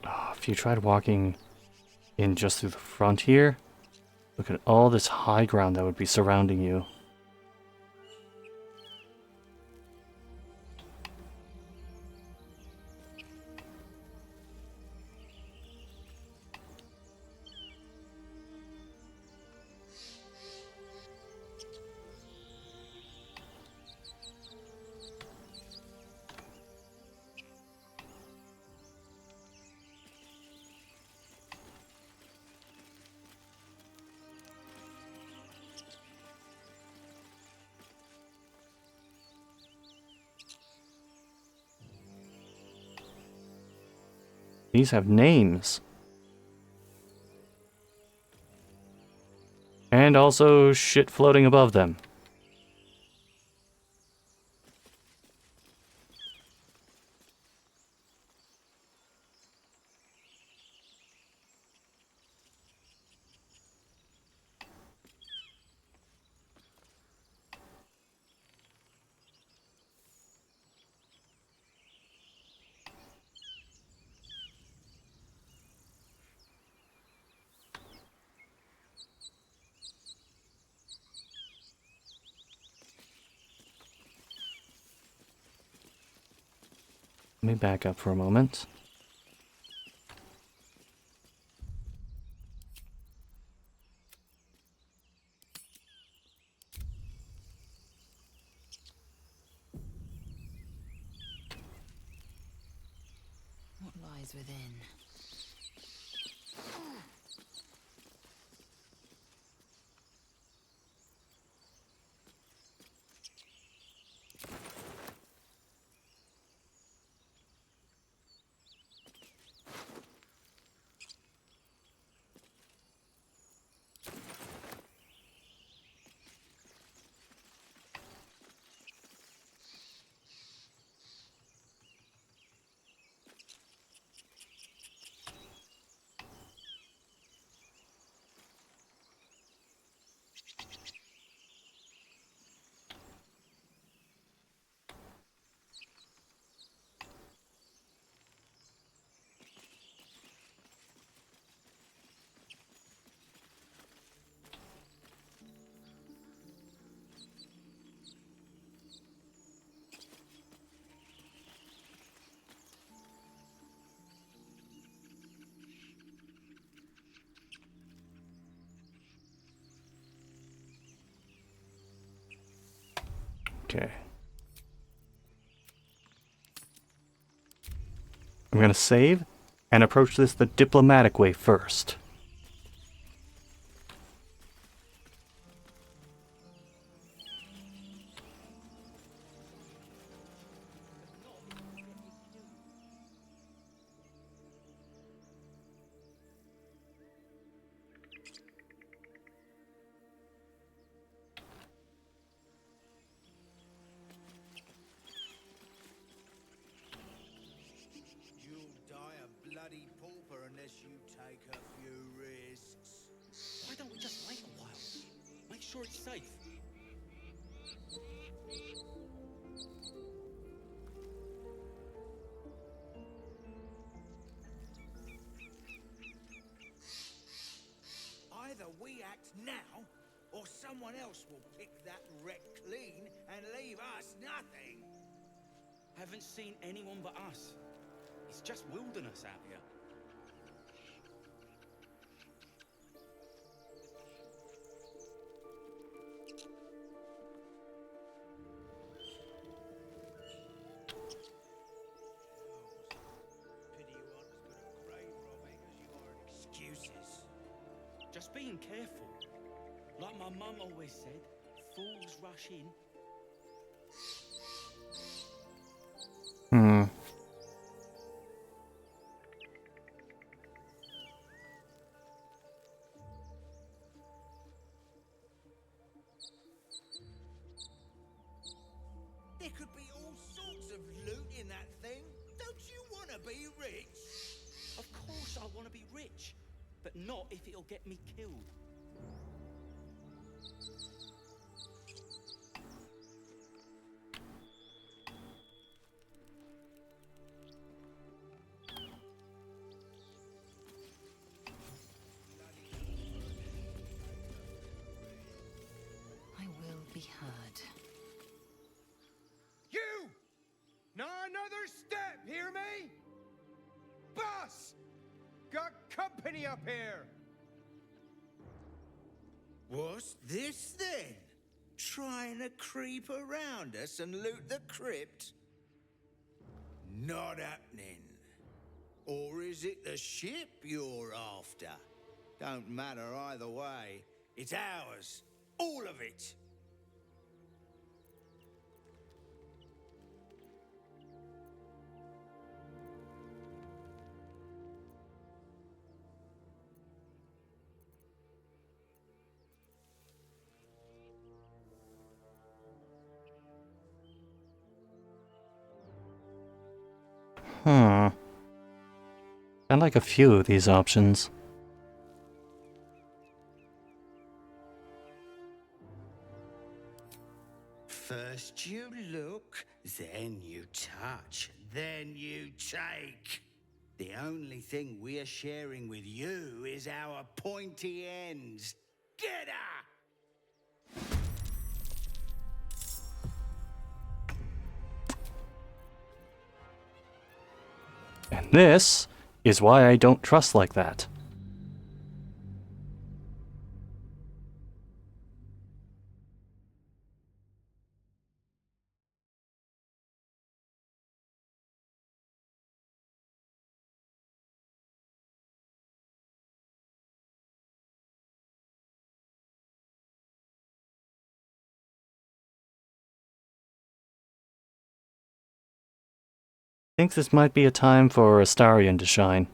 [SPEAKER 1] Oh, if you tried walking in just through the front here, look at all this high ground that would be surrounding you. These have names. And also shit floating above them. Let me back up for a moment.
[SPEAKER 3] What lies within? Okay. I'm gonna save and approach this the diplomatic way first.
[SPEAKER 13] You'll die a bloody pauper unless you take a few risks.
[SPEAKER 11] Why don't we just wait a while? Make sure it's safe.
[SPEAKER 13] Either we act now, or someone else will pick that wreck clean and leave us nothing.
[SPEAKER 11] Haven't seen anyone but us. It's just wilderness out here.
[SPEAKER 13] Pity you aren't as good at grave robbing as you are at excuses.
[SPEAKER 11] Just being careful. Like my mum always said, fools rush in.
[SPEAKER 1] Hmm.
[SPEAKER 13] There could be all sorts of loot in that thing. Don't you want to be rich?
[SPEAKER 11] Of course I want to be rich, but not if it'll get me killed.
[SPEAKER 3] I will be heard.
[SPEAKER 12] You! Not another step, hear me? Boss! Got company up here!
[SPEAKER 13] What's this then? Trying to creep around us and loot the crypt? Not happening. Or is it the ship you're after? Don't matter either way. It's ours. All of it.
[SPEAKER 1] I like a few of these options.
[SPEAKER 13] First you look, then you touch, then you take. The only thing we're sharing with you is our pointy ends. Get her!
[SPEAKER 1] And this is why I don't trust like that. Think this might be a time for Astarion to shine.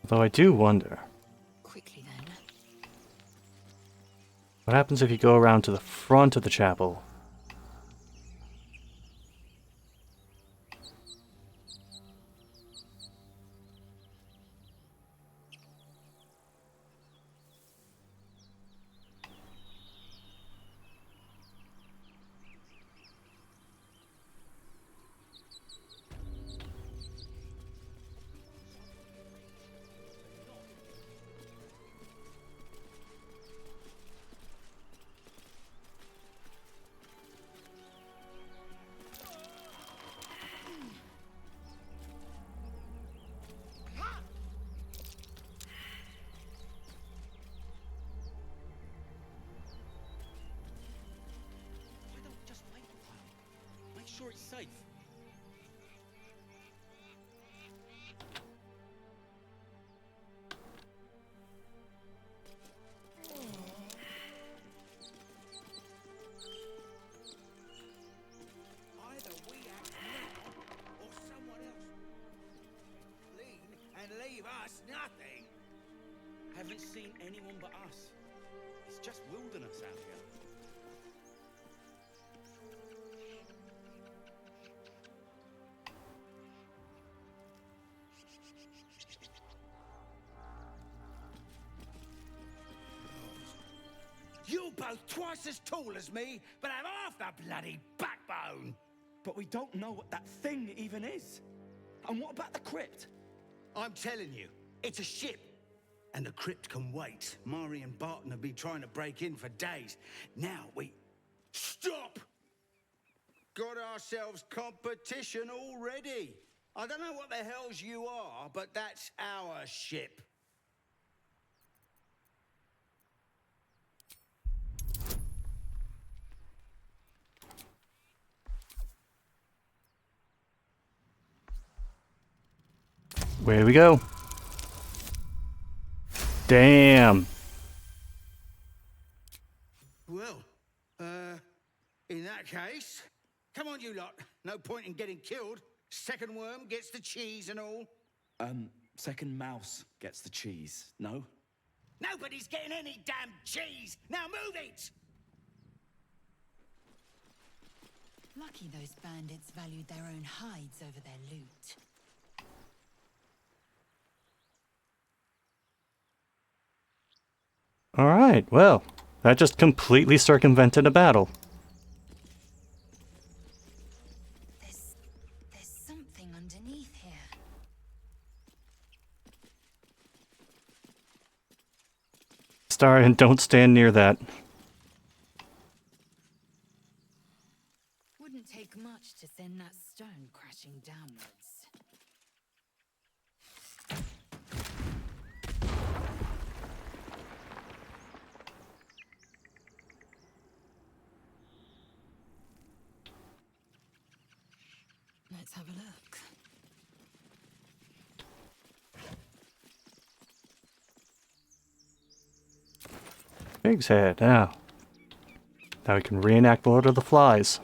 [SPEAKER 1] Though I do wonder,
[SPEAKER 5] Quickly then.
[SPEAKER 1] what happens if you go around to the front of the chapel?
[SPEAKER 11] Why don't we just wait a while? Make sure it's safe.
[SPEAKER 13] Either we act now, or someone else lean and leave us nothing.
[SPEAKER 11] Haven't seen anyone but us. It's just wilderness out here.
[SPEAKER 13] You're both twice as tall as me, but have half the bloody backbone.
[SPEAKER 11] But we don't know what that thing even is. And what about the crypt?
[SPEAKER 13] I'm telling you, it's a ship. And the crypt can wait. Mari and Barton have been trying to break in for days. Now we... Stop! Got ourselves competition already. I don't know what the hells you are, but that's our ship.
[SPEAKER 1] Where we go? Damn.
[SPEAKER 13] Well, in that case, come on you lot. No point in getting killed. Second worm gets the cheese and all.
[SPEAKER 11] Second mouse gets the cheese, no?
[SPEAKER 13] Nobody's getting any damn cheese! Now move it!
[SPEAKER 3] Lucky those bandits valued their own hides over their loot.
[SPEAKER 1] Alright, well, that just completely circumvented a battle.
[SPEAKER 3] There's something underneath here.
[SPEAKER 1] Astarion, don't stand near that.
[SPEAKER 3] Wouldn't take much to send that stone crashing downwards.
[SPEAKER 1] Pig's head, now. Now we can reenact Lord of the Flies.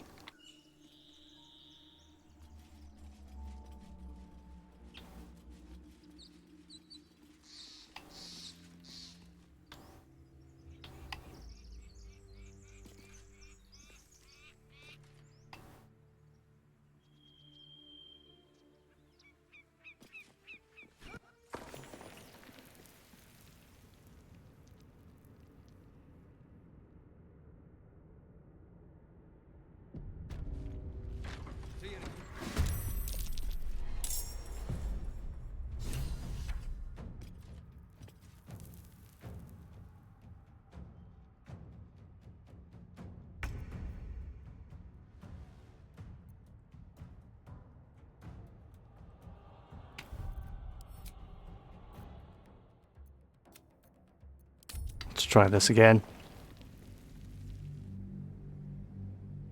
[SPEAKER 1] Let's try this again.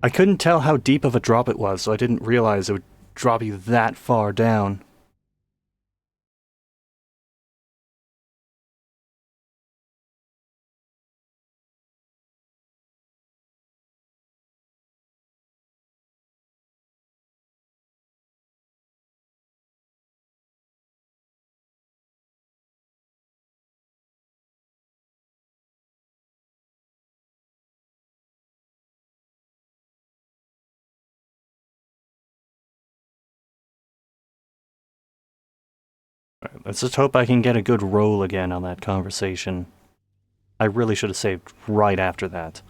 [SPEAKER 1] I couldn't tell how deep of a drop it was, so I didn't realize it would drop you that far down. Let's just hope I can get a good roll again on that conversation. I really should have saved right after that.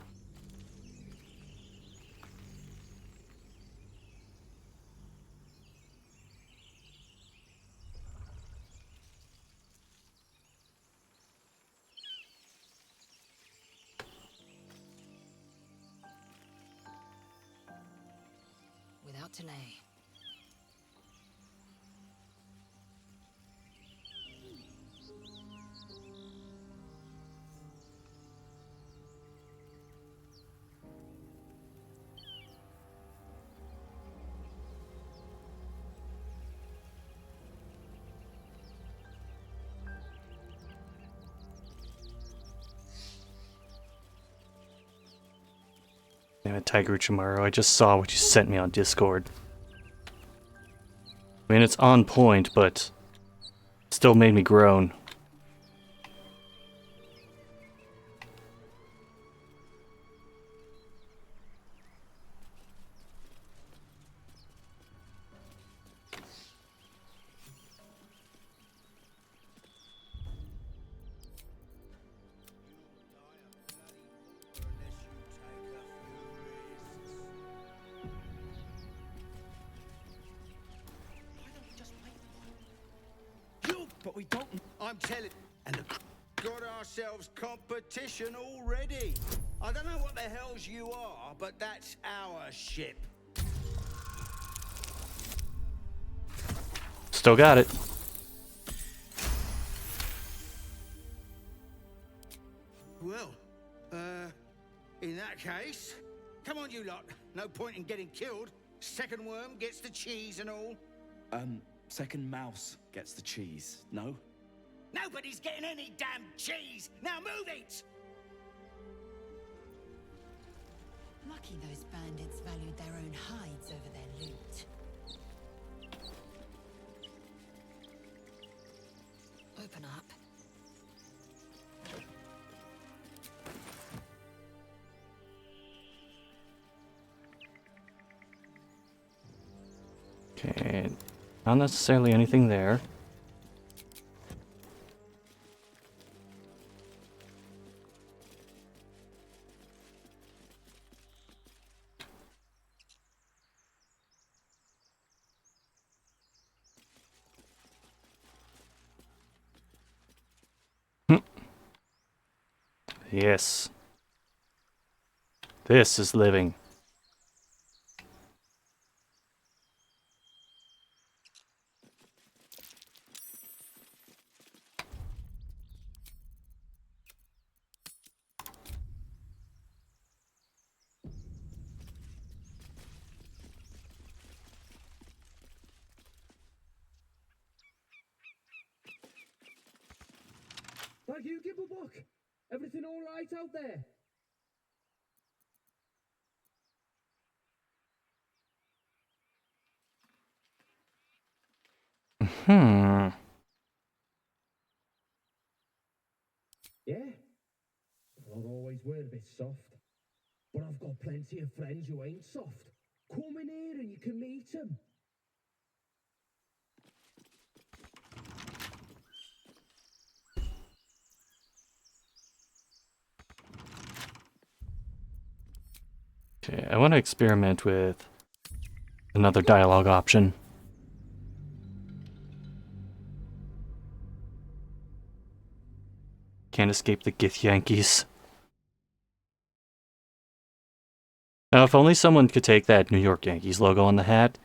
[SPEAKER 3] Without delay.
[SPEAKER 1] Damn it, Tiger Uchimaru, I just saw what you sent me on Discord. I mean, it's on point, but still made me groan.
[SPEAKER 13] But we don't. I'm telling. And got ourselves competition already. I don't know what the hells you are, but that's our ship.
[SPEAKER 1] Still got it.
[SPEAKER 13] Well, in that case, come on, you lot. No point in getting killed. Second worm gets the cheese and all.
[SPEAKER 11] Second mouse gets the cheese, no?
[SPEAKER 13] Nobody's getting any damn cheese! Now move it!
[SPEAKER 3] Lucky those bandits valued their own hides over their loot. Open up.
[SPEAKER 1] Okay, not necessarily anything there. Yes. This is living.
[SPEAKER 2] Thank you, Gibblebook. Everything all right out there?
[SPEAKER 1] Hmm.
[SPEAKER 2] Yeah? Well, I've always were a bit soft. But I've got plenty of friends who ain't soft. Come in here and you can meet them.
[SPEAKER 1] Okay, I want to experiment with another dialogue option. Can't escape the Gith Yankees. Now, if only someone could take that New York Yankees logo on the hat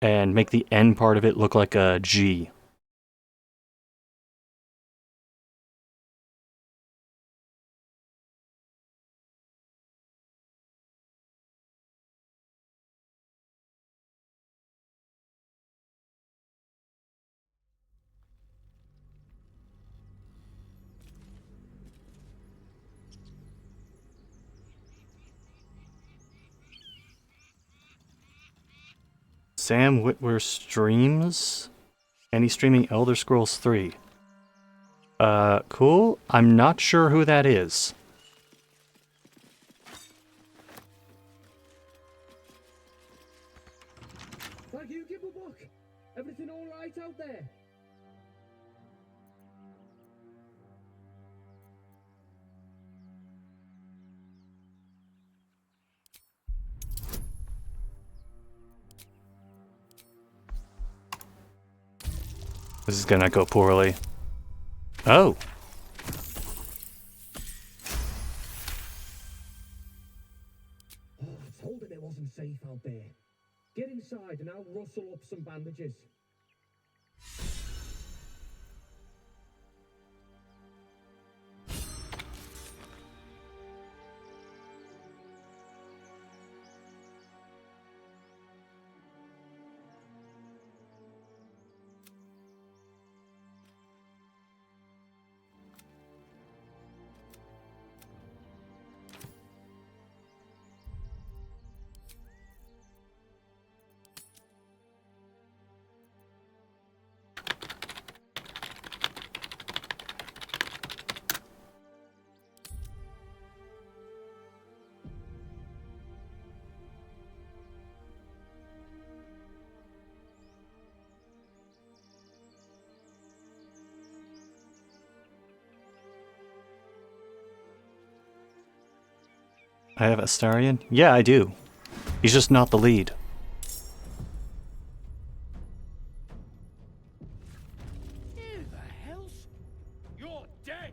[SPEAKER 1] and make the N part of it look like a G. Sam Witwer streams, and he's streaming Elder Scrolls 3. Cool. I'm not sure who that is.
[SPEAKER 2] Thank you, Gibblebuck. Everything all right out there?
[SPEAKER 1] This is gonna go poorly. Oh.
[SPEAKER 2] Oh, I told him it wasn't safe out there. Get inside and I'll rustle up some bandages.
[SPEAKER 1] I have Astarion? Yeah, I do. He's just not the lead.
[SPEAKER 2] Who the hell's... You're dead!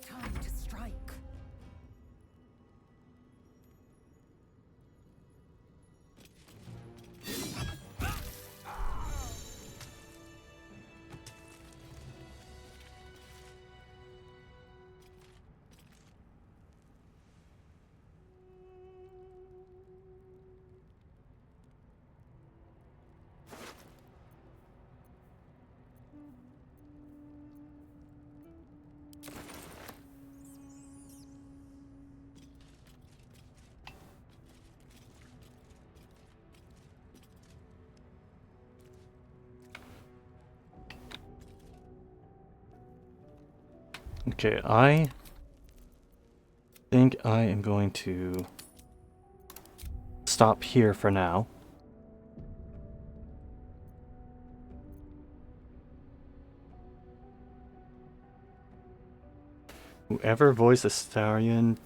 [SPEAKER 3] Time to strike.
[SPEAKER 1] Okay, I think I am going to stop here for now. Whoever voiced the Starion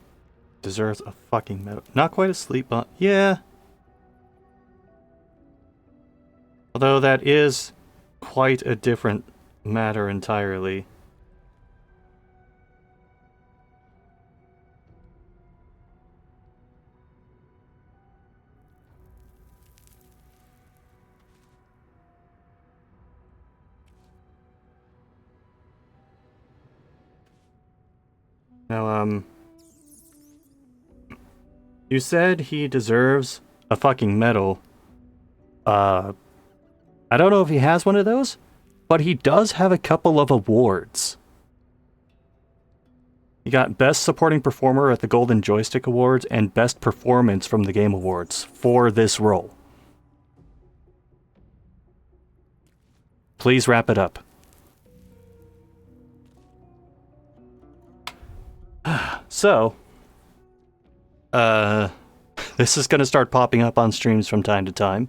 [SPEAKER 1] deserves a fucking medal. Not quite asleep, but yeah. Although that is quite a different matter entirely. Now, you said he deserves a fucking medal. I don't know if he has one of those, but he does have a couple of awards. He got Best Supporting Performer at the Golden Joystick Awards and Best Performance from the Game Awards for this role. Please wrap it up. So, this is going to start popping up on streams from time to time.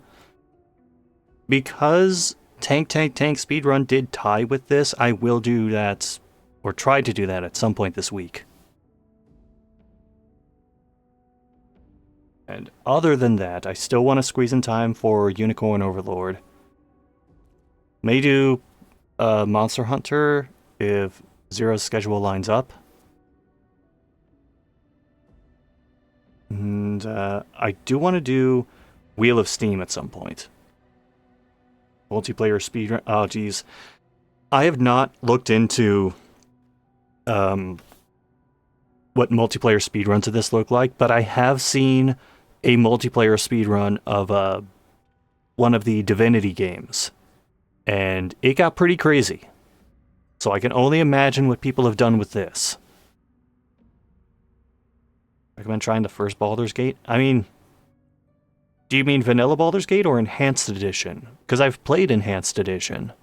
[SPEAKER 1] Because Tank Speedrun did tie with this, I will do that, or try to do that at some point this week. And other than that, I still want to squeeze in time for Unicorn Overlord. May do Monster Hunter if Zero's schedule lines up. And I do want to do Wheel of Steam at some point. Multiplayer speedrun. Oh, geez. I have not looked into what multiplayer speedruns of this look like, but I have seen a multiplayer speedrun of one of the Divinity games. And it got pretty crazy. So I can only imagine what people have done with this. Recommend trying the first Baldur's Gate? I mean, do you mean vanilla Baldur's Gate or Enhanced Edition? Because I've played Enhanced Edition.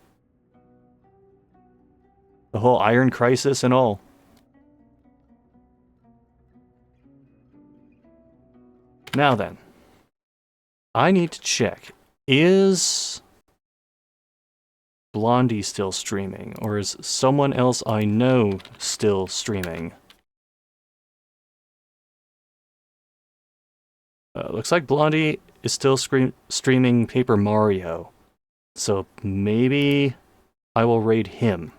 [SPEAKER 1] The whole Iron Crisis and all. Now then, I need to check. Is Blondie still streaming? Or is someone else I know still streaming? Looks like Blondie is still streaming Paper Mario. So maybe I will raid him.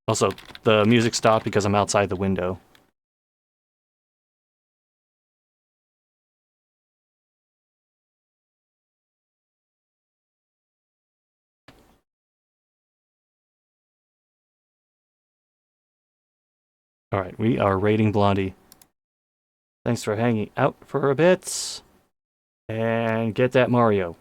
[SPEAKER 1] Also, the music stopped because I'm outside the window. Alright, we are raiding Blondie. Thanks for hanging out for a bit. And get that Mario.